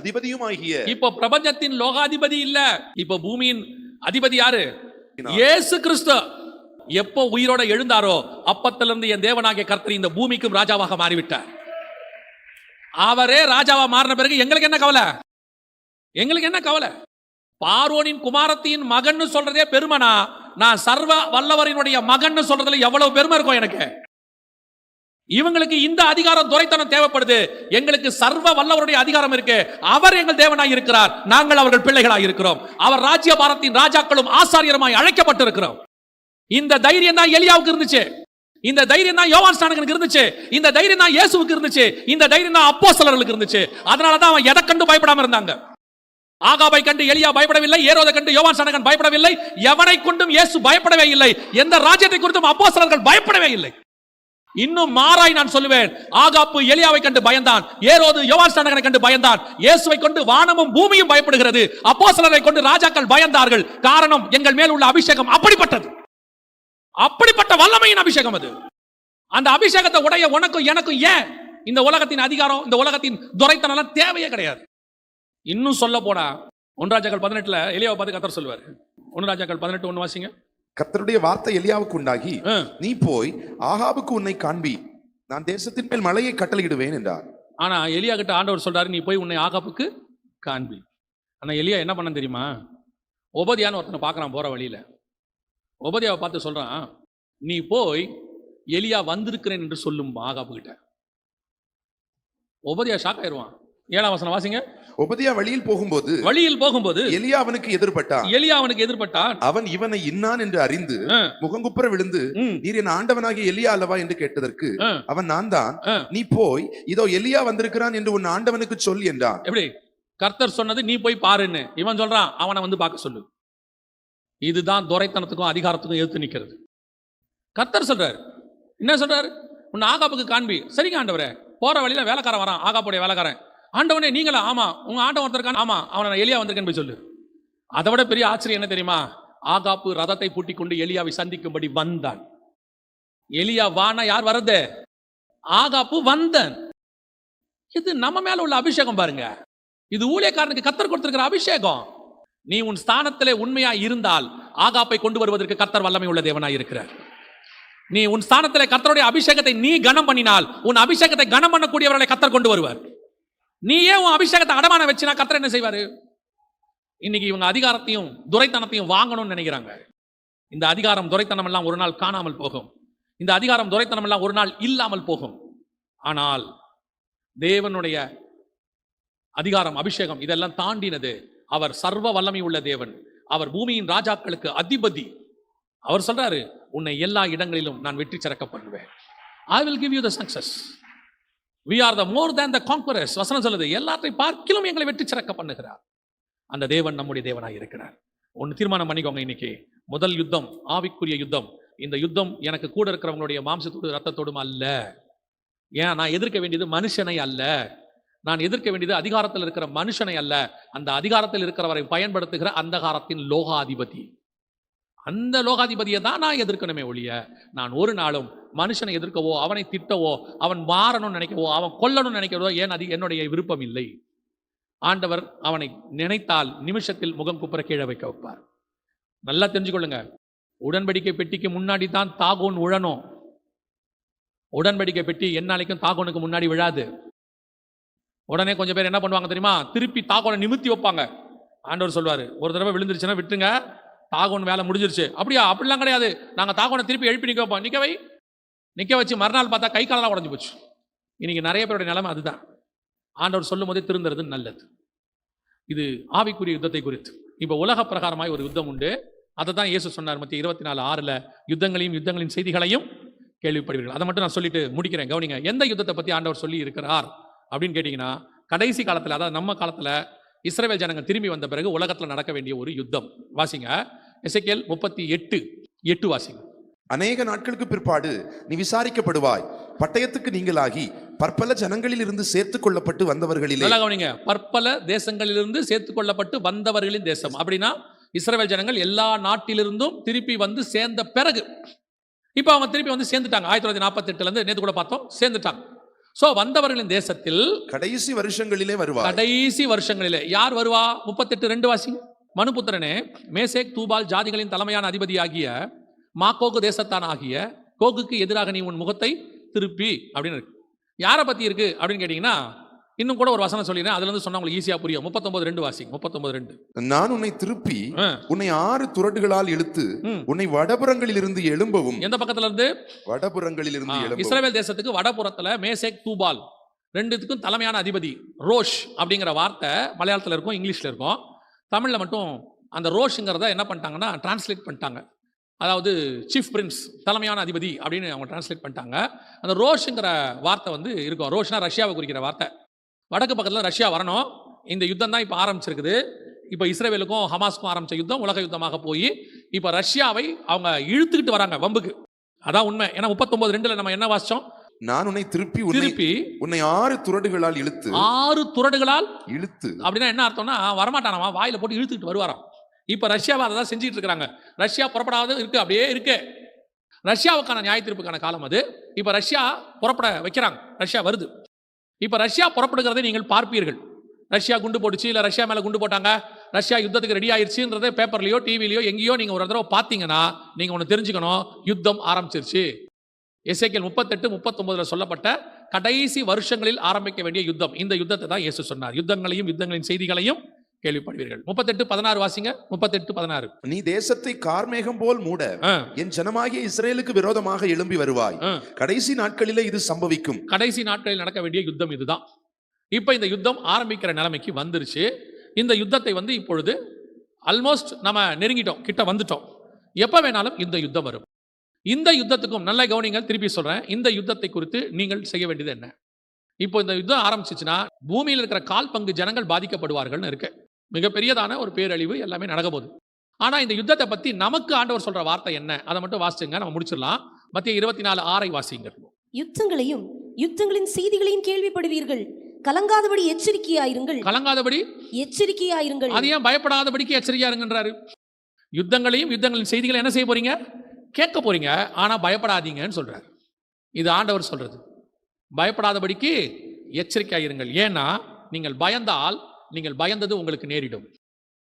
அதிபதியுமாகிய இப்ப பிரபஞ்சத்தின் லோகாதிபதி இல்ல, இப்ப பூமியின் அதிபதி யாரு? இயேசு கிறிஸ்து. எப்போ உயிரோட எழுந்தாரோ அப்பத்திலிருந்து என் தேவனாகிய கர்த்தர் இந்த பூமிக்கும் ராஜாவாக மாறிவிட்டார். அவரே ராஜாவா மாறின பிறகு எங்களுக்கு என்ன கவலை? எங்களுக்கு என்ன கவலை? பார்வோனின் குமாரத்தின் மகன் சொல்றதே பெருமனா, நான் சர்வ வல்லவரினுடைய மகன் சொல்றதுல எவ்வளவு பெருமை இருக்கும் எனக்கு. இவங்களுக்கு இந்த அதிகாரம் துரைத்தனம் தேவைப்படுது, எங்களுக்கு சர்வ வல்லவருடைய அதிகாரம் இருக்கு. அவர் எங்கள் தேவனாய் இருக்கிறார், நாங்கள் அவர்கள் பிள்ளைகளாய் இருக்கிறோம். அவர் ராஜ்ய பாரத்தின் ராஜாக்களும் ஆசாரியருமாய் அழைக்கப்பட்டிருக்கிறோம். இந்த தைரியம் தான் எலியாவுக்கு இருந்துச்சு, இந்த தைரியம் தான் யோவான் ஸ்நானகனுக்கு இருந்துச்சு, இந்த தைரியம் தான் இயேசுவுக்கு இருந்துச்சு, இந்த தைரியம் தான் அப்போஸ்தலர்களுக்கு இருந்துச்சு. அதனாலதான் அவன் எதை கண்டு பயப்படாம இருந்தாங்க. ஆகாபை கண்டு எலியா பயப்படவில்லை, ஏரோதை கண்டு யோவான் ஸ்நானகன் பயப்படவில்லை, எவனை கொண்டும் இயேசு பயப்படவே இல்லை, எந்த ராஜ்யத்தை குறித்தும் அப்போஸ்தலர்கள் பயப்படவே இல்லை. இன்னும் மாறாய் நான் சொல்லுவேன், ஆகாப்பு எலியாவை கண்டு பயந்தான், ஏரோது யோவான் ஸ்நானகனை கண்டு பயந்தான். இயேசுவை கொண்டு வானமும் பூமியும் பயப்படுகிறது, அப்போஸ்தலரை கொண்டு ராஜாக்கள் பயந்தார்கள். காரணம், எங்கள் மேல் உள்ள அபிஷேகம் அப்படிப்பட்டது, அப்படிப்பட்ட வல்லமையின் அபிஷேகம் அது. அந்த அபிஷேகத்தை உடைய உனக்கும் எனக்கும் ஏன் இந்த உலகத்தின் அதிகாரம், இந்த உலகத்தின் துரைத்தனம் தேவையே கிடையாது. இன்னும் சொல்ல போனா 1 ராஜாக்கள் 18ல எலியாவை பார்த்து கர்த்தர் சொல்லுவார். 1 ராஜாக்கள் 18:1 வாசிங்க. கர்த்தருடைய வார்த்தை எலியாவுக்கு உண்டாகி, நீ போய் ஆகாபுக்கு உன்னை காண்பி, நான் தேசத்தின் மேல் மழையை கட்டளையிடுவேன் என்றார். ஆனா எலியா கிட்ட ஆண்டவர் சொல்றாரு, நீ போய் உன்னை ஆகாபுக்கு காண்பி. ஆனா எலியா என்ன பண்ண தெரியுமா? ஒபதியான்னு ஒருத்தனை பார்க்கறான் போற வழியில. ஒபதியாவை பார்த்து சொல்றான், நீ போய் எலியா வந்திருக்கிறேன் என்று சொல்லும் ஆகாபு கிட்ட. ஒபதியா ஷாக் ஆயிடுவான். 7ஆம் வசனம் வாசிங்க. ஒபதியா வழியில் போகும்போது எலியா அவனுக்கு எதிர்பட்டான். அவன் இவனை இன்னான் என்று அறிந்து முகங்குப்புற விழுந்து, நீர் என் ஆண்டவனாகிய எலியா அல்லவா என்று கேட்டதற்கு அவன், நான் தான், நீ போய் இதோ எலியா வந்திருக்கிறான் என்று உன் ஆண்டவனுக்கு சொல் என்றான். எப்படி? கர்த்தர் சொன்னது நீ போய் பாருன்னு இவன் சொல்றான், அவனை வந்து பார்க்க சொல்லு. இதுதான் துரைத்தனத்துக்கும் அதிகாரத்துக்கும் எதிர்த்து நிற்கிறது. கர்த்தர் சொல்றாரு, என்ன சொல்றாரு? உன்னை ஆகாபுக்கு காண்பி. சரிங்க ஆண்டவரே. போற வழியில வேலைக்காரன் வரான், ஆகாபுடைய வேலைக்காரன். ஆண்டவனே நீங்களா? ஆமா. உங்க ஆண்டவன் ஒருத்தருக்கான். ஆமா. அவனை எலியா வந்திருக்கேன்னு போய் சொல்லு. அதை விட பெரிய ஆச்சரியம் என்ன தெரியுமா? ஆகாப்பு ரதத்தை பூட்டி கொண்டு எலியாவை சந்திக்கும்படி வந்தான். எலியா வானா யார் வரது? ஆகாப்பு வந்தான். இது நம்ம மேல உள்ள அபிஷேகம் பாருங்க. இது ஊழியக்காரனுக்கு கர்த்தர் கொடுத்திருக்கிற அபிஷேகம். நீ உன் ஸ்தானத்திலே உண்மையா இருந்தால் ஆகாப்பை கொண்டு வருவதற்கு கர்த்தர் வல்லமை உள்ள தேவனாய் இருக்கிறார். நீ உன் ஸ்தானத்திலே கர்த்தருடைய அபிஷேகத்தை நீ கனம் பண்ணினால் உன் அபிஷேகத்தை கனம் பண்ணக்கூடியவர்களை கர்த்தர் கொண்டு வருவார். நீ ஏன் உன் அபிஷேகத்தை அடமான வச்சினா கர்த்தர் என்ன செய்வாரு? இன்னைக்கு இவங்க அதிகாரத்தையும் துரைத்தனத்தையும் வாங்கணும்னு நினைக்கிறாங்க. இந்த அதிகாரம் துரைத்தனம் எல்லாம் ஒரு நாள் காணாமல் போகும். இந்த அதிகாரம் துரைத்தனம் எல்லாம் ஒரு நாள் இல்லாமல் போகும். ஆனால் தேவனுடைய அதிகாரம், அபிஷேகம் இதெல்லாம் தாண்டினது. அவர் சர்வ வல்லமை உள்ள தேவன். அவர் பூமியின் ராஜாக்களுக்கு அதிபதி. அவர் சொல்றாரு, உன்னை எல்லா இடங்களிலும் நான் வெற்றி சிறக்க பண்ணுவேன். I will give you the success. We are the more than the conquerors. வசனம் சொல்லுது, எல்லாத்தையும் பார்க்கிலும் எங்களை வெற்றி சிறக்க பண்ணுகிறார். அந்த தேவன் நம்முடைய தேவனாய் இருக்கிறார். ஒன்னு தீர்மானம் பண்ணிக்கோங்க, இன்னைக்கு முதல் யுத்தம் ஆவிக்குரிய யுத்தம். இந்த யுத்தம் எனக்கு கூட இருக்கிறவங்களுடைய மாம்சத்தோடு ரத்தத்தோடும் அல்ல. ஏன், நான் எதிர்க்க வேண்டியது மனுஷனை அல்ல. நான் எதிர்க்க வேண்டியது அதிகாரத்தில் இருக்கிற மனுஷனை அல்ல, அந்த அதிகாரத்தில் இருக்கிறவரை பயன்படுத்துகிற அந்தகாரத்தின் லோகாதிபதி. அந்த லோகாதிபதியை தான் நான் எதிர்க்கணுமே ஒழிய, நான் ஒரு நாளும் மனுஷனை எதிர்க்கவோ, அவனை திட்டவோ, அவன் மாறணும்னு நினைக்கவோ, அவன் கொல்லணும்னு நினைக்கவோ, ஏன் அது என்னுடைய விருப்பம் இல்லை. ஆண்டவர் அவனை நினைத்தால் நிமிஷத்தில் முகம் குப்புற கீழே வைக்க வைப்பார். நல்லா தெரிஞ்சுக்கொள்ளுங்க, உடன்படிக்கை பெட்டிக்கு முன்னாடி தான் தாகோன் உழணும். உடன்படிக்கை பெட்டி என்னாலைக்கும் தாகோனுக்கு முன்னாடி விழாது. உடனே கொஞ்சம் பேர் என்ன பண்ணுவாங்க தெரியுமா, திருப்பி தாகோனை நிமித்தி வைப்பாங்க. ஆண்டவர் சொல்வாரு, ஒரு தடவை விழுந்துருச்சுன்னா விட்டுருங்க, தாகோன் வேலை முடிஞ்சிருச்சு. அப்படியா? அப்படிலாம் கிடையாது. நாங்கள் தாகோனை திருப்பி எழுப்பி நிற்க வைப்போம். நிற்க வச்சு மறுநாள் பார்த்தா கை காலெல்லாம் உடஞ்சி போச்சு. இன்னைக்கு நிறைய பேருடைய நிலைமை அதுதான். ஆண்டவர் சொல்லும் போதே திருந்துறது நல்லது. இது ஆவிக்குரிய யுத்தத்தை குறித்து. இப்போ உலக பிரகாரமாய் ஒரு யுத்தம் உண்டு. அதை தான் இயேசு சொன்னார் மத்திய 24:6 யுத்தங்களையும் யுத்தங்களின் செய்திகளையும் கேள்விப்படுவீர்கள். அதை மட்டும் நான் சொல்லிட்டு முடிக்கிறேன், கவனிங்க. எந்த யுத்தத்தை பற்றி ஆண்டவர் சொல்லி இருக்கிறார் அப்படின்னு கேட்டிங்கன்னா, கடைசி காலத்தில், அதாவது நம்ம காலத்தில் இஸ்ரவேல் ஜனங்கள் திரும்பி வந்த பிறகு உலகத்தில் நடக்க வேண்டிய ஒரு யுத்தம். வாசிங்க, எசேக்கியேல் 38:8 வாசிங்க. அநேக நாட்களுக்கு பிற்பாடு நீ விசாரிக்கப்படுவாய், பட்டயத்துக்கு நீங்களாகி பற்பல ஜனங்களில் இருந்து சேர்த்துக் கொள்ளப்பட்டு வந்தவர்களிலே. நல்லா கவனிங்க, பற்பல தேசங்களிலிருந்து சேர்த்துக் கொள்ளப்பட்டு வந்தவர்களின் தேசம். அப்படின்னா இஸ்ரவேல் ஜனங்கள் எல்லா நாட்டிலிருந்தும் திருப்பி வந்து சேர்ந்த பிறகு, இப்போ அவங்க திருப்பி வந்து சேர்ந்துட்டாங்க. 1948 நேற்று கூட பார்த்தோம், சேர்ந்துட்டாங்க. சோ வந்தவர்களின் தேசத்தில் கடைசி வருஷங்களிலே வருவா. கடைசி வருஷங்களிலே யார் வருவா? 38:2 வாசிங்க. மனுபுத்திரனே, மேசேக் தூபால் ஜாதிகளின் தலைமையான அதிபதியாகிய மாக்கோகு தேசத்தான் ஆகிய கோகுக்கு எதிராக நீ உன் முகத்தை திருப்பி அப்படின்னு இருக்கு. யாரை பத்தி இருக்கு அப்படின்னு கேட்டீங்கன்னா, இன்னும் கூட ஒரு வசனம் சொல்லிடுறேன், அதுல இருந்து சொன்னா உங்களுக்கு ஈஸியா புரியும். 39:2 வாசிங்க. 39:2. நான் உன்னை திருப்பி உன்னை 6 துறடுகளால் இழுத்து உன்னை வடபுறங்களில் இருந்து எழும்பவும். எந்த பக்கத்துல இருந்து? வடபுறங்களில் இருந்து எழும்பவும். இஸ்ரவேல் தேசத்துக்கு வடபுறத்துல மேசேக் தூபால் ரெண்டுத்துக்கும் தலைமையான அதிபதி. ரோஷ் அப்படிங்கிற வார்த்தை மலையாளத்துல இருக்கும், இங்கிலீஷ்ல இருக்கும். தமிழ்ல மட்டும் அந்த ரோஷ்ங்கிறத என்ன பண்ணிட்டாங்கன்னா டிரான்ஸ்லேட் பண்ணிட்டாங்க. அதாவது சீஃப் பிரின்ஸ், தலைமையான அதிபதி அப்படின்னு அவங்க டிரான்ஸ்லேட் பண்ணிட்டாங்க. அந்த ரோஷுங்கிற வார்த்தை வந்து இருக்கும். ரோஷ்னா ரஷ்யாவை குறிக்கிற வார்த்தை. வடக்கு பக்கத்தில் ரஷ்யா வரணும். இந்த யுத்தம் தான் இப்போ ஆரம்பிச்சிருக்குது. இப்போ இஸ்ரேலுக்கும் ஹமாஸ்க்கும் ஆரம்பித்த யுத்தம் உலக யுத்தமாக போய் இப்போ ரஷ்யாவை அவங்க இழுத்துக்கிட்டு வராங்க வம்புக்கு. அதான் உண்மை. ஏன்னா 39:2 நம்ம என்ன வாசிச்சோம்? நான் உன்னை திருப்பி உன்னை 6 துறடுகளால் இழுத்து. 6 துறடுகளால் இழுத்து அப்படின்னா என்ன அர்த்தம்னா, வரமாட்டானவா, வாயில போட்டு இழுத்துக்கிட்டு வருவாராம். இப்ப ரஷ்யாவை அதை தான் செஞ்சுட்டு இருக்காங்க. ரஷ்யா புறப்படாத இருக்கு, அப்படியே இருக்கு. ரஷ்யாவுக்கான நியாய தீர்ப்புக்கான காலம் அது. இப்ப ரஷ்யா புறப்பட வைக்கிறாங்க. ரஷ்யா வருது. இப்ப ரஷ்யா புறப்படுகிறதை நீங்கள் பார்ப்பீர்கள். ரஷ்யா குண்டு போட்டுச்சு, இல்ல ரஷ்யா மேல குண்டு போட்டாங்க, ரஷ்யா யுத்தத்துக்கு ரெடி ஆயிருச்சுன்றதை பேப்பர்லயோ டிவிலையோ எங்கேயோ நீங்க ஒரு தடவை பார்த்தீங்கன்னா நீங்க ஒன்று தெரிஞ்சுக்கணும், யுத்தம் ஆரம்பிச்சிருச்சு. எசேக்கியேல் 38:39 சொல்லப்பட்ட கடைசி வருஷங்களில் ஆரம்பிக்க வேண்டிய யுத்தம். இந்த யுத்தத்தை தான் இயேசு சொன்னார். யுத்தங்களையும் யுத்தங்களின் செய்திகளையும் கேள்விப்படுவீர்கள். 38:16 வாசிங்க. 38:16. நீ தேசத்தை கார்மேகம் போல் மூட என் ஜனமாகிய இஸ்ரேலுக்கு விரோதமாக எழும்பி வருவாய். கடைசி நாட்களிலே இது சம்பவிக்கும். கடைசி நாட்களில் நடக்க வேண்டிய யுத்தம் இதுதான். இப்ப இந்த யுத்தம் ஆரம்பிக்கிற நிலைமைக்கு வந்துருச்சு. இந்த யுத்தத்தை வந்து இப்பொழுது ஆல்மோஸ்ட் நம்ம நெருங்கிட்டோம், கிட்ட வந்துட்டோம். எப்ப வேணாலும் இந்த யுத்தம் வரும். இந்த யுத்தத்துக்கும் நல்ல கவனிங்கள், திருப்பி சொல்றேன், இந்த யுத்தத்தை குறித்து நீங்கள் செய்ய வேண்டியது என்ன? இப்போ இந்த யுத்தம் ஆரம்பிச்சிச்சுன்னா பூமியில் இருக்கிற 1/4 பங்கு ஜனங்கள் பாதிக்கப்படுவார்கள்னு இருக்கு. மிகப்பெரியதான ஒரு பேரழிவு எல்லாமே நடக்க போகுது. ஆனா இந்த யுத்தத்தை பத்தி நமக்கு ஆண்டவர் சொல்ற வார்த்தை என்ன, அதை மட்டும் வாசிச்சுங்க, நம்ம முடிச்சிடலாம். மத்திய 24:6 வாசிங்க. யுத்தங்களையும் யுத்தங்களின் செய்திகளையும் கேள்விப்படுவீர்கள், கலங்காதபடி எச்சரிக்கையாயிருங்கள். கலங்காதபடி எச்சரிக்கையாயிருங்கள். அது ஏன் பயப்படாதபடிக்கு எச்சரிக்கையாருங்கன்றாரு? யுத்தங்களையும் யுத்தங்களின் செய்திகளை என்ன செய்ய போறீங்க? கேட்க போறீங்க. ஆனா பயப்படாதீங்கன்னு சொல்றாரு. இது ஆண்டவர் சொல்றது. பயப்படாதபடிக்கு எச்சரிக்கையாயிருங்கள். ஏன்னா நீங்கள் பயந்தால் நீங்கள் பயந்தது உங்களுக்கு நேரிடும்.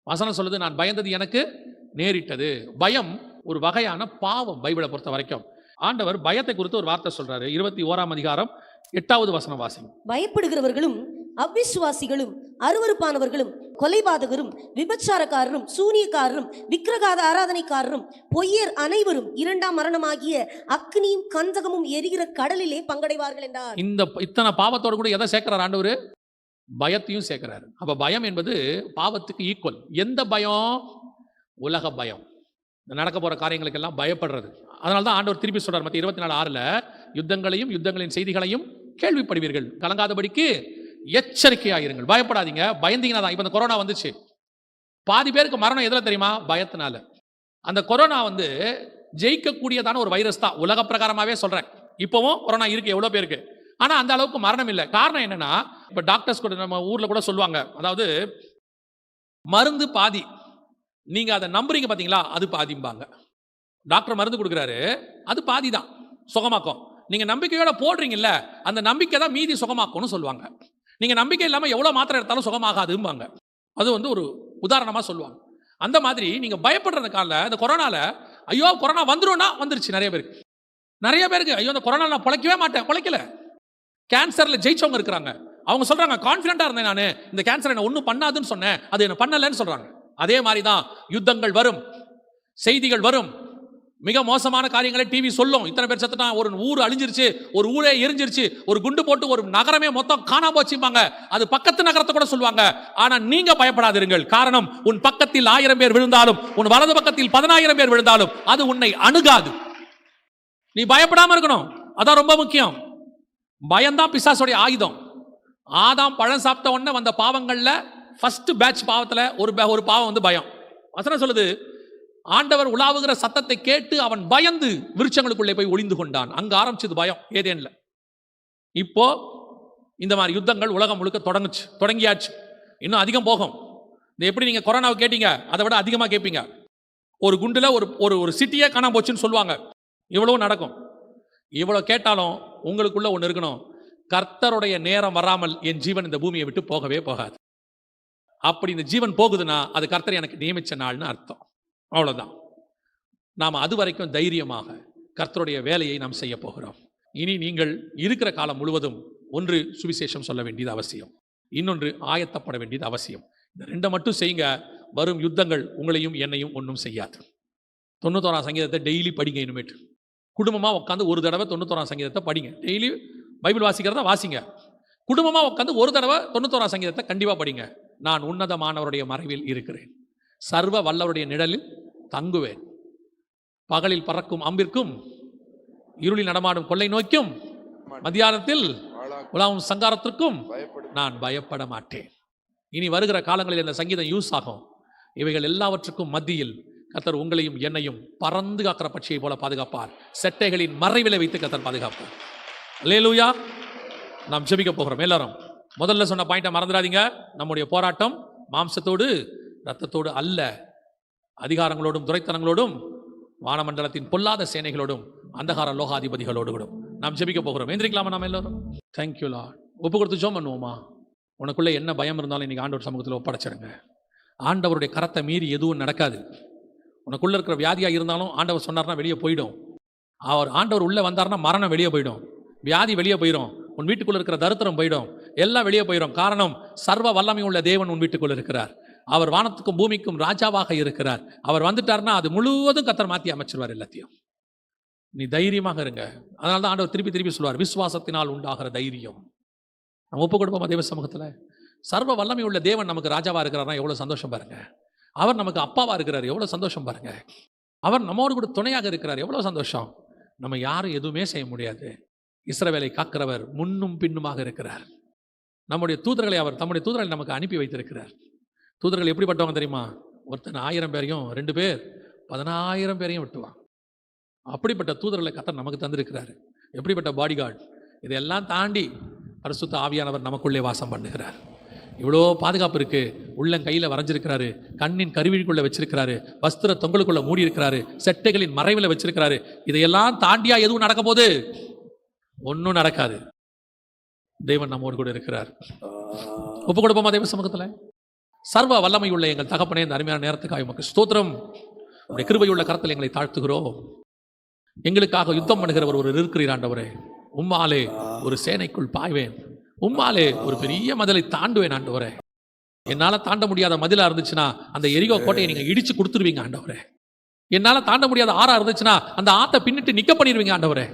வசனம் சொல்லுது, நான் பயந்தது எனக்கு நேரிட்டது. பயம் ஒரு வகையான பாவம். பைபிளை பொறுத்த வரைக்கும் ஆண்டவர் பயத்தை குறித்து ஒரு வார்த்தை சொல்றாரு. 21ஆம் அதிகாரம் 8வது வசனம் வாசிங்க. பயப்படுகிறவர்களும் அவிசுவாசிகளும் அருவருப்பானவர்களும் கொலைபாதகரும் விபச்சாரக்காரரும் சூனியக்காரரும் விக்கிரகாத ஆராதனைக்காரரும் பொய்யர் அனைவரும் இரண்டாம் மரணமாகிய அக்னியும் கந்தகமும் எரிகிற கடலிலே பங்கடைவார்கள் என்றார். இந்த இத்தனை பாவத்தோடு கூட எதை சேர்க்கிறார் ஆண்டவர்? பயத்தையும் சேர்க்கிறார். அப்ப பயம் என்பது பாவத்துக்கு ஈக்குவல். எந்த பயம்? உலக பயம், நடக்க போற காரியங்களுக்கெல்லாம் பயப்படுறது. அதனால தான் ஆண்டவர் திருப்பி சொல்றார் மத்திய 24:6 யுத்தங்களையும் யுத்தங்களின் செய்திகளையும் கேள்விப்படுவீர்கள், கலங்காதபடிக்கு எச்சரிக்கையாயிருங்கள். பயப்படாதீங்க. பயந்தீங்கன்னா தான். இப்போ இந்த கொரோனா வந்துச்சு, பாதி பேருக்கு மரணம் எதில் தெரியுமா? பயத்தினால. அந்த கொரோனா ஜெயிக்கக்கூடியதான ஒரு வைரஸ் தான், உலக பிரகாரமாகவே சொல்கிறேன். இப்போவும் கொரோனா இருக்குது எவ்வளோ பேருக்கு, ஆனால் அந்த அளவுக்கு மரணம் இல்லை. காரணம் என்னன்னா, இப்போ டாக்டர்ஸ் கூட நம்ம ஊரில் கூட சொல்லுவாங்க, அதாவது மருந்து பாதி, நீங்கள் அதை நம்புறீங்க பார்த்தீங்களா, அது பாதிம்பாங்க. டாக்டர் மருந்து கொடுக்குறாரு, அது பாதி தான் சுகமாக்கும். நீங்கள் நம்பிக்கையோட போடுறீங்கல்ல, அந்த நம்பிக்கை தான் மீதி சுகமாக்கும்னு சொல்லுவாங்க. நீங்கள் நம்பிக்கை இல்லாமல் எவ்வளோ மாத்திரை எடுத்தாலும் சுகமாகாதும்பாங்க. அது ஒரு உதாரணமாக சொல்லுவாங்க. அந்த மாதிரி நீங்கள் பயப்படுறதுக்கால இந்த கொரோனாவில், ஐயோ கொரோனா வந்துரும்னா வந்துருச்சு நிறைய பேருக்கு. ஐயோ இந்த கொரோனா நான் பிழைக்கவே மாட்டேன், பிழைக்கல. கேன்சரில் ஜெயிச்சவங்க இருக்கிறாங்க, அவங்க சொல்கிறாங்க கான்ஃபிடென்ட்டாக இருந்தேன் நான், இந்த கேன்சர் என்ன ஒன்றும் பண்ணாதுன்னு சொன்னேன், அது என்ன பண்ணலைன்னு சொல்கிறாங்க. அதே மாதிரி தான் யுத்தங்கள் வரும், செய்திகள் வரும், மிக மோசமான காரியங்களை டிவி சொல்லும். இத்தனை பேர் செத்துட்டா, ஒரு ஊர் அழிஞ்சிருச்சு, ஒரு ஊரே எரிஞ்சிருச்சு, ஒரு குண்டு போட்டு ஒரு நகரமே மொத்தம் காணாம போச்சுப்பாங்க. அது பக்கத்து நகரத்தை கூட சொல்லுவாங்க. ஆனா நீங்க பயப்படாதீர்கள். காரணம், உன் பக்கத்தில் 1000 பேர் விழுந்தாலும், உன் வலது பக்கத்தில் 10,000 பேர் விழுந்தாலும் அது உன்னை அணுகாது. நீ பயப்படாம இருக்கணும், அதான் ரொம்ப முக்கியம். பயம்தான் பிசாசுடைய ஆயுதம். ஆதாம் பழம் சாப்பிட்ட உடனே வந்த பாவங்கள்ல ஃபர்ஸ்ட் பேட்ச் பாவத்துல ஒரு பாவம் பயம். வசனம் சொல்லுது, ஆண்டவர் உலாவுகிற சத்தத்தை கேட்டு அவன் பயந்து விருட்சங்களுக்குள்ளே போய் ஒளிந்து கொண்டான். அங்க ஆரம்பிச்சது பயம், ஏதேன்ல. இப்போ இந்த மாதிரி யுத்தங்கள் உலகம் முழுக்க தொடங்கியாச்சு. இன்னும் அதிகம் போகும். எப்படி நீங்க கொரோனாவை கேட்டீங்க, அதை விட அதிகமா கேட்பீங்க. ஒரு குண்டுல ஒரு சிட்டியே காணாம போச்சுன்னு சொல்லுவாங்க. இவ்வளவு நடக்கும். இவ்வளவு கேட்டாலும் உங்களுக்குள்ள ஒன்று இருக்கணும், கர்த்தருடைய நேரம் வராமல் என் ஜீவன் இந்த பூமியை விட்டு போகவே போகாது. அப்படி இந்த ஜீவன் போகுதுன்னா அது கர்த்தர் எனக்கு நியமிச்ச நாள்னு அர்த்தம். அவ்வளவுதான். நாம் அது வரைக்கும் தைரியமாக கர்த்தருடைய வேலையை நாம் செய்ய போகிறோம். இனி நீங்கள் இருக்கிற காலம் முழுவதும் ஒன்று சுவிசேஷம் சொல்ல வேண்டியது அவசியம், இன்னொன்று ஆயத்தப்பட வேண்டியது அவசியம். இந்த ரெண்டை மட்டும் செய்யுங்க. வரும் யுத்தங்கள் உங்களையும் என்னையும் ஒன்றும் செய்யாது. 91ஆம் சங்கீதத்தை டெய்லி படிங்க. இனிமேட்டு குடும்பமாக உட்காந்து ஒரு தடவை 91ஆம் சங்கீதத்தை படிங்க. டெய்லி பைபிள் வாசிக்கிறதா வாசிங்க. குடும்பமாக உட்காந்து ஒரு தடவை 91ஆம் சங்கீதத்தை கண்டிப்பாக படிங்க. நான் உன்னதமானவருடைய மறைவில் இருக்கிறேன், சர்வ வல்லவருடைய நிழலில் தங்குவேன். பகலில் பறக்கும் அம்பிற்கும் இருளில் நடமாடும் கொள்ளை நோய்க்கும் மத்தியானத்தில் உலாவும் சங்காரத்திற்கும் நான் பயப்பட மாட்டேன். இனி வருகிற காலங்களில் இந்த சங்கீதம் யூஸ் ஆகும். இவைகள் எல்லாவற்றுக்கும் மத்தியில் கர்த்தர் உங்களையும் என்னையும் பறந்து காக்கிற பட்சியை போல பாதுகாப்பார். செட்டைகளின் மறைவிலை வைத்து கர்த்தர் பாதுகாப்பார். அல்லேலூயா. நாம் ஜெபிக்க போகிறோம். எல்லாரும் முதல்ல சொன்ன பாயிண்ட்டை மறந்துடாதீங்க. நம்முடைய போராட்டம் மாம்சத்தோடு இரத்தத்தோடு அல்ல, அதிகாரங்களோடும் துரைத்தனங்களோடும் வானமண்டலத்தின் பொல்லாத சேனைகளோடும் அந்தகார லோகாதிபதிகளோடும் நாம் ஜெபிக்க போகிறோம். எந்திரிக்கலாமா நாம் எல்லாரும்? Thank you Lord. ஒப்பு கொடுத்து ஜெபம் பண்ணுவோமா? உனக்குள்ளே என்ன பயம் இருந்தாலும் இன்னைக்கு ஆண்டவர் சமூகத்தில் ஒப்படைச்சிடுங்க. ஆண்டவருடைய கரத்தை மீறி எதுவும் நடக்காது. உனக்குள்ளே இருக்கிற வியாதியாக இருந்தாலும் ஆண்டவர் சொன்னார்னா வெளியே போயிடும். ஆண்டவர் உள்ளே வந்தார்னா மரணம் வெளியே போயிடும், வியாதி வெளியே போயிடும், உன் வீட்டுக்குள்ள இருக்கிற தரித்திரம் போயிடும், எல்லாம் வெளியே போயிடும். காரணம், சர்வ வல்லமை உள்ள தேவன் உன் வீட்டுக்குள்ள இருக்கிறார். அவர் வானத்துக்கும் பூமிக்கும் ராஜாவாக இருக்கிறார். அவர் வந்துட்டார்னா அது முழுவதும் கர்த்தர் மாற்றி அமைச்சிருவார் எல்லாத்தையும். நீ தைரியமாக இருங்க. அதனால தான் ஆண்டவர் திருப்பி திருப்பி சொல்வார், விசுவாசத்தினால் உண்டாகிற தைரியம். நம்ம ஒப்பு கொடுப்போமா தேவ சமூகத்தில்? சர்வ வல்லமை உள்ள தேவன் நமக்கு ராஜாவா இருக்கிறார்னா எவ்வளோ சந்தோஷம் பாருங்க. அவர் நமக்கு அப்பாவா இருக்கிறார், எவ்வளோ சந்தோஷம் பாருங்க. அவர் நம்மோடு கூட துணையாக இருக்கிறார், எவ்வளோ சந்தோஷம். நம்ம யாரும் எதுவுமே செய்ய முடியாது. இஸ்ரவேலை காக்கிறவர் முன்னும் பின்னுமாக இருக்கிறார். நம்முடைய தூதர்களை அவர் தம்முடைய தூதர்களை நமக்கு அனுப்பி வைத்திருக்கிறார். தூதர்கள் எப்படிப்பட்டவங்க தெரியுமா? ஒருத்தன் 1000 பேரையும் 2 பேர் 10,000 பேரையும் விட்டுவான். அப்படிப்பட்ட தூதர்களை கர்த்தர் நமக்கு தந்திருக்கிறார். எப்படிப்பட்ட பாடிகார்டு. இதெல்லாம் தாண்டி பரிசுத்த ஆவியானவர் நமக்குள்ளே வாசம் பண்ணுகிறார். இவ்வளோ பாதுகாப்பு இருக்கு. உள்ளங்கையில் வரைஞ்சிருக்கிறாரு, கண்ணின் கருவிக்குள்ள வச்சிருக்கிறாரு, வஸ்திர தொங்கலுக்குள்ள மூடி இருக்கிறாரு, செட்டைகளின் மறைவில் வச்சிருக்கிறாரு. இதையெல்லாம் தாண்டியா எதுவும் நடக்க போது? ஒன்றும் நடக்காது. தேவன் நம்மோடு கூட இருக்கிறார். ஒப்பு கொடுப்போமா தேவ சமூகத்தில்? சர்வ வல்லமை உள்ள எங்கள் தகப்பனே, இந்த அருமையான நேரத்துக்காக உமக்கு ஸ்தோத்திரம். உடைய கிருபையுள்ள கரத்தில் எங்களை தாழ்த்துகிறோம். எங்களுக்காக யுத்தம் பண்ணுகிறவர் ஒரு இருக்கிறீர் ஆண்டவரே. உம்மாலே ஒரு சேனைக்குள் பாய்வேன், உம்மாலே ஒரு பெரிய மதலை தாண்டுவேன் ஆண்டவரே. என்னால தாண்ட முடியாத மதிலா இருந்துச்சுன்னா அந்த எரிகோ கோட்டையை நீங்க இடிச்சு கொடுத்துருவீங்க ஆண்டவரே. என்னால தாண்ட முடியாத ஆறா இருந்துச்சுன்னா அந்த ஆத்தை பின்னிட்டு நிக்க பண்ணிடுவீங்க ஆண்டவரே.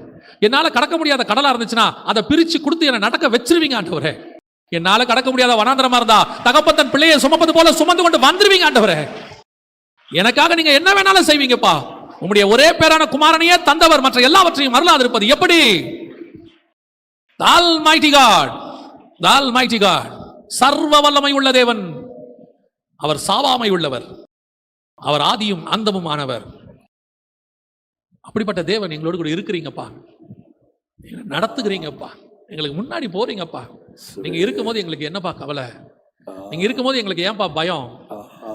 என்னால கடக்க முடியாத கடலா இருந்துச்சுன்னா அதை பிரிச்சு கொடுத்து என்னை நடக்க வச்சிருவீங்க ஆண்டவரே. என்னால கடக்க முடியாத வனாந்தரமா இருந்தா தகப்பன் தன் பிள்ளையை சுமப்பது போல சுமந்து கொண்டு வந்துருவீங்க ஆண்டவரே. எனக்காக நீங்க என்ன வேணாலும் செய்வீங்கப்பா. உம்முடைய ஒரே பேரான குமாரனையே தந்தவர் மற்ற எல்லாவற்றையும் அருளாதிருப்பது எப்படி? The Almighty God, the Almighty God, சர்வ வல்லமை உள்ள தேவன். அவர் சாவாமை உள்ளவர், அவர் ஆதியும் அந்தமும் ஆனவர். அப்படிப்பட்ட தேவன் எங்களோடு கூட இருக்கிறீங்கப்பா, நடத்துகிறீங்கப்பா, எங்களுக்கு முன்னாடி போறீங்கப்பா. நீங்க இருக்கும்போது எங்களுக்கு என்னப்பா கவலை? நீங்க இருக்கும்போது எங்களுக்கு ஏன்பா பயம்?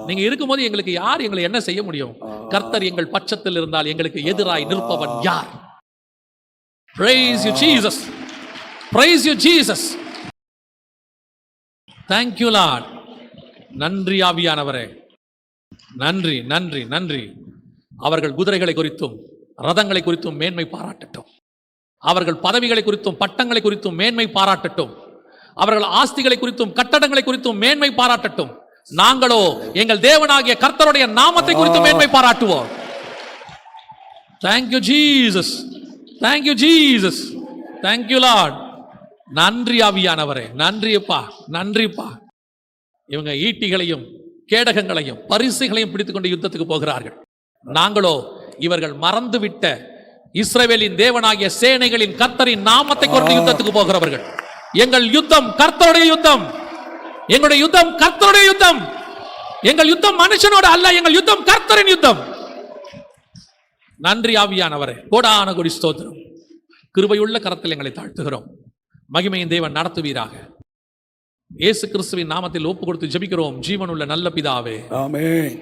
நீங்க இருக்கும்போது எங்களுக்கு யார் எங்களை என்ன செய்ய முடியும்? கர்த்தர் எங்கள் பட்சத்தில் இருந்தால் எங்களுக்கு எதிராய் நிற்பவன் யார்? Praise you Jesus, praise you Jesus. Thank you Lord. நன்றி ஆவியானவரே, நன்றி நன்றி நன்றி. அவர்கள் குதிரைகளை குறித்தும் ரதங்களை குறித்தும் மேன்மை பாராட்டட்டும். அவர்கள் பதவிகளை குறித்தும் பட்டங்களை குறித்தும் மேன்மை பாராட்டட்டும். அவர்கள் ஆஸ்திகளை குறித்தும் கட்டடங்களை குறித்தும் மேன்மை பாராட்டட்டும். நாங்களோ எங்கள் தேவனாகிய கர்த்தருடைய நாமத்தை குறித்து மேன்மை பாராட்டுவோம். Thank you Jesus, thank you Jesus, thank you Lord. நன்றி ஆவியானவரே, நன்றிப்பா, நன்றிப்பா. இவங்க ஈட்டிகளையும் கேடகங்களையும் பரிசுகளையும் பிடித்துக்கொண்டு யுத்தத்துக்கு போகிறார்கள். நாங்களோ இவர்கள் மறந்துவிட்ட இஸ்ரவேலின் தேவனாகிய சேனைகளின் கர்த்தரின் நாமத்தை கொண்டு யுத்தத்துக்கு போகிறவர்கள். எங்கள் யுத்தம் கர்த்தருடைய யுத்தம், எங்களுடைய யுத்தம் கர்த்தருடைய யுத்தம். எங்கள் யுத்தம் மனுஷனோட அல்ல, எங்கள் யுத்தம் கர்த்தரின் யுத்தம். நன்றி ஆவியானவரே, கோடான கோடி ஸ்தோத்திரம். கிருபையுள்ள கரத்தில் எங்களை தாழ்த்துகிறோம். மகிமையின் தேவன் நடத்துவீராக. இயேசு கிறிஸ்துவின் நாமத்தில் ஒப்பு கொடுத்து ஜெபிக்கிறோம் ஜீவனுள்ள நல்ல பிதாவே, ஆமென்.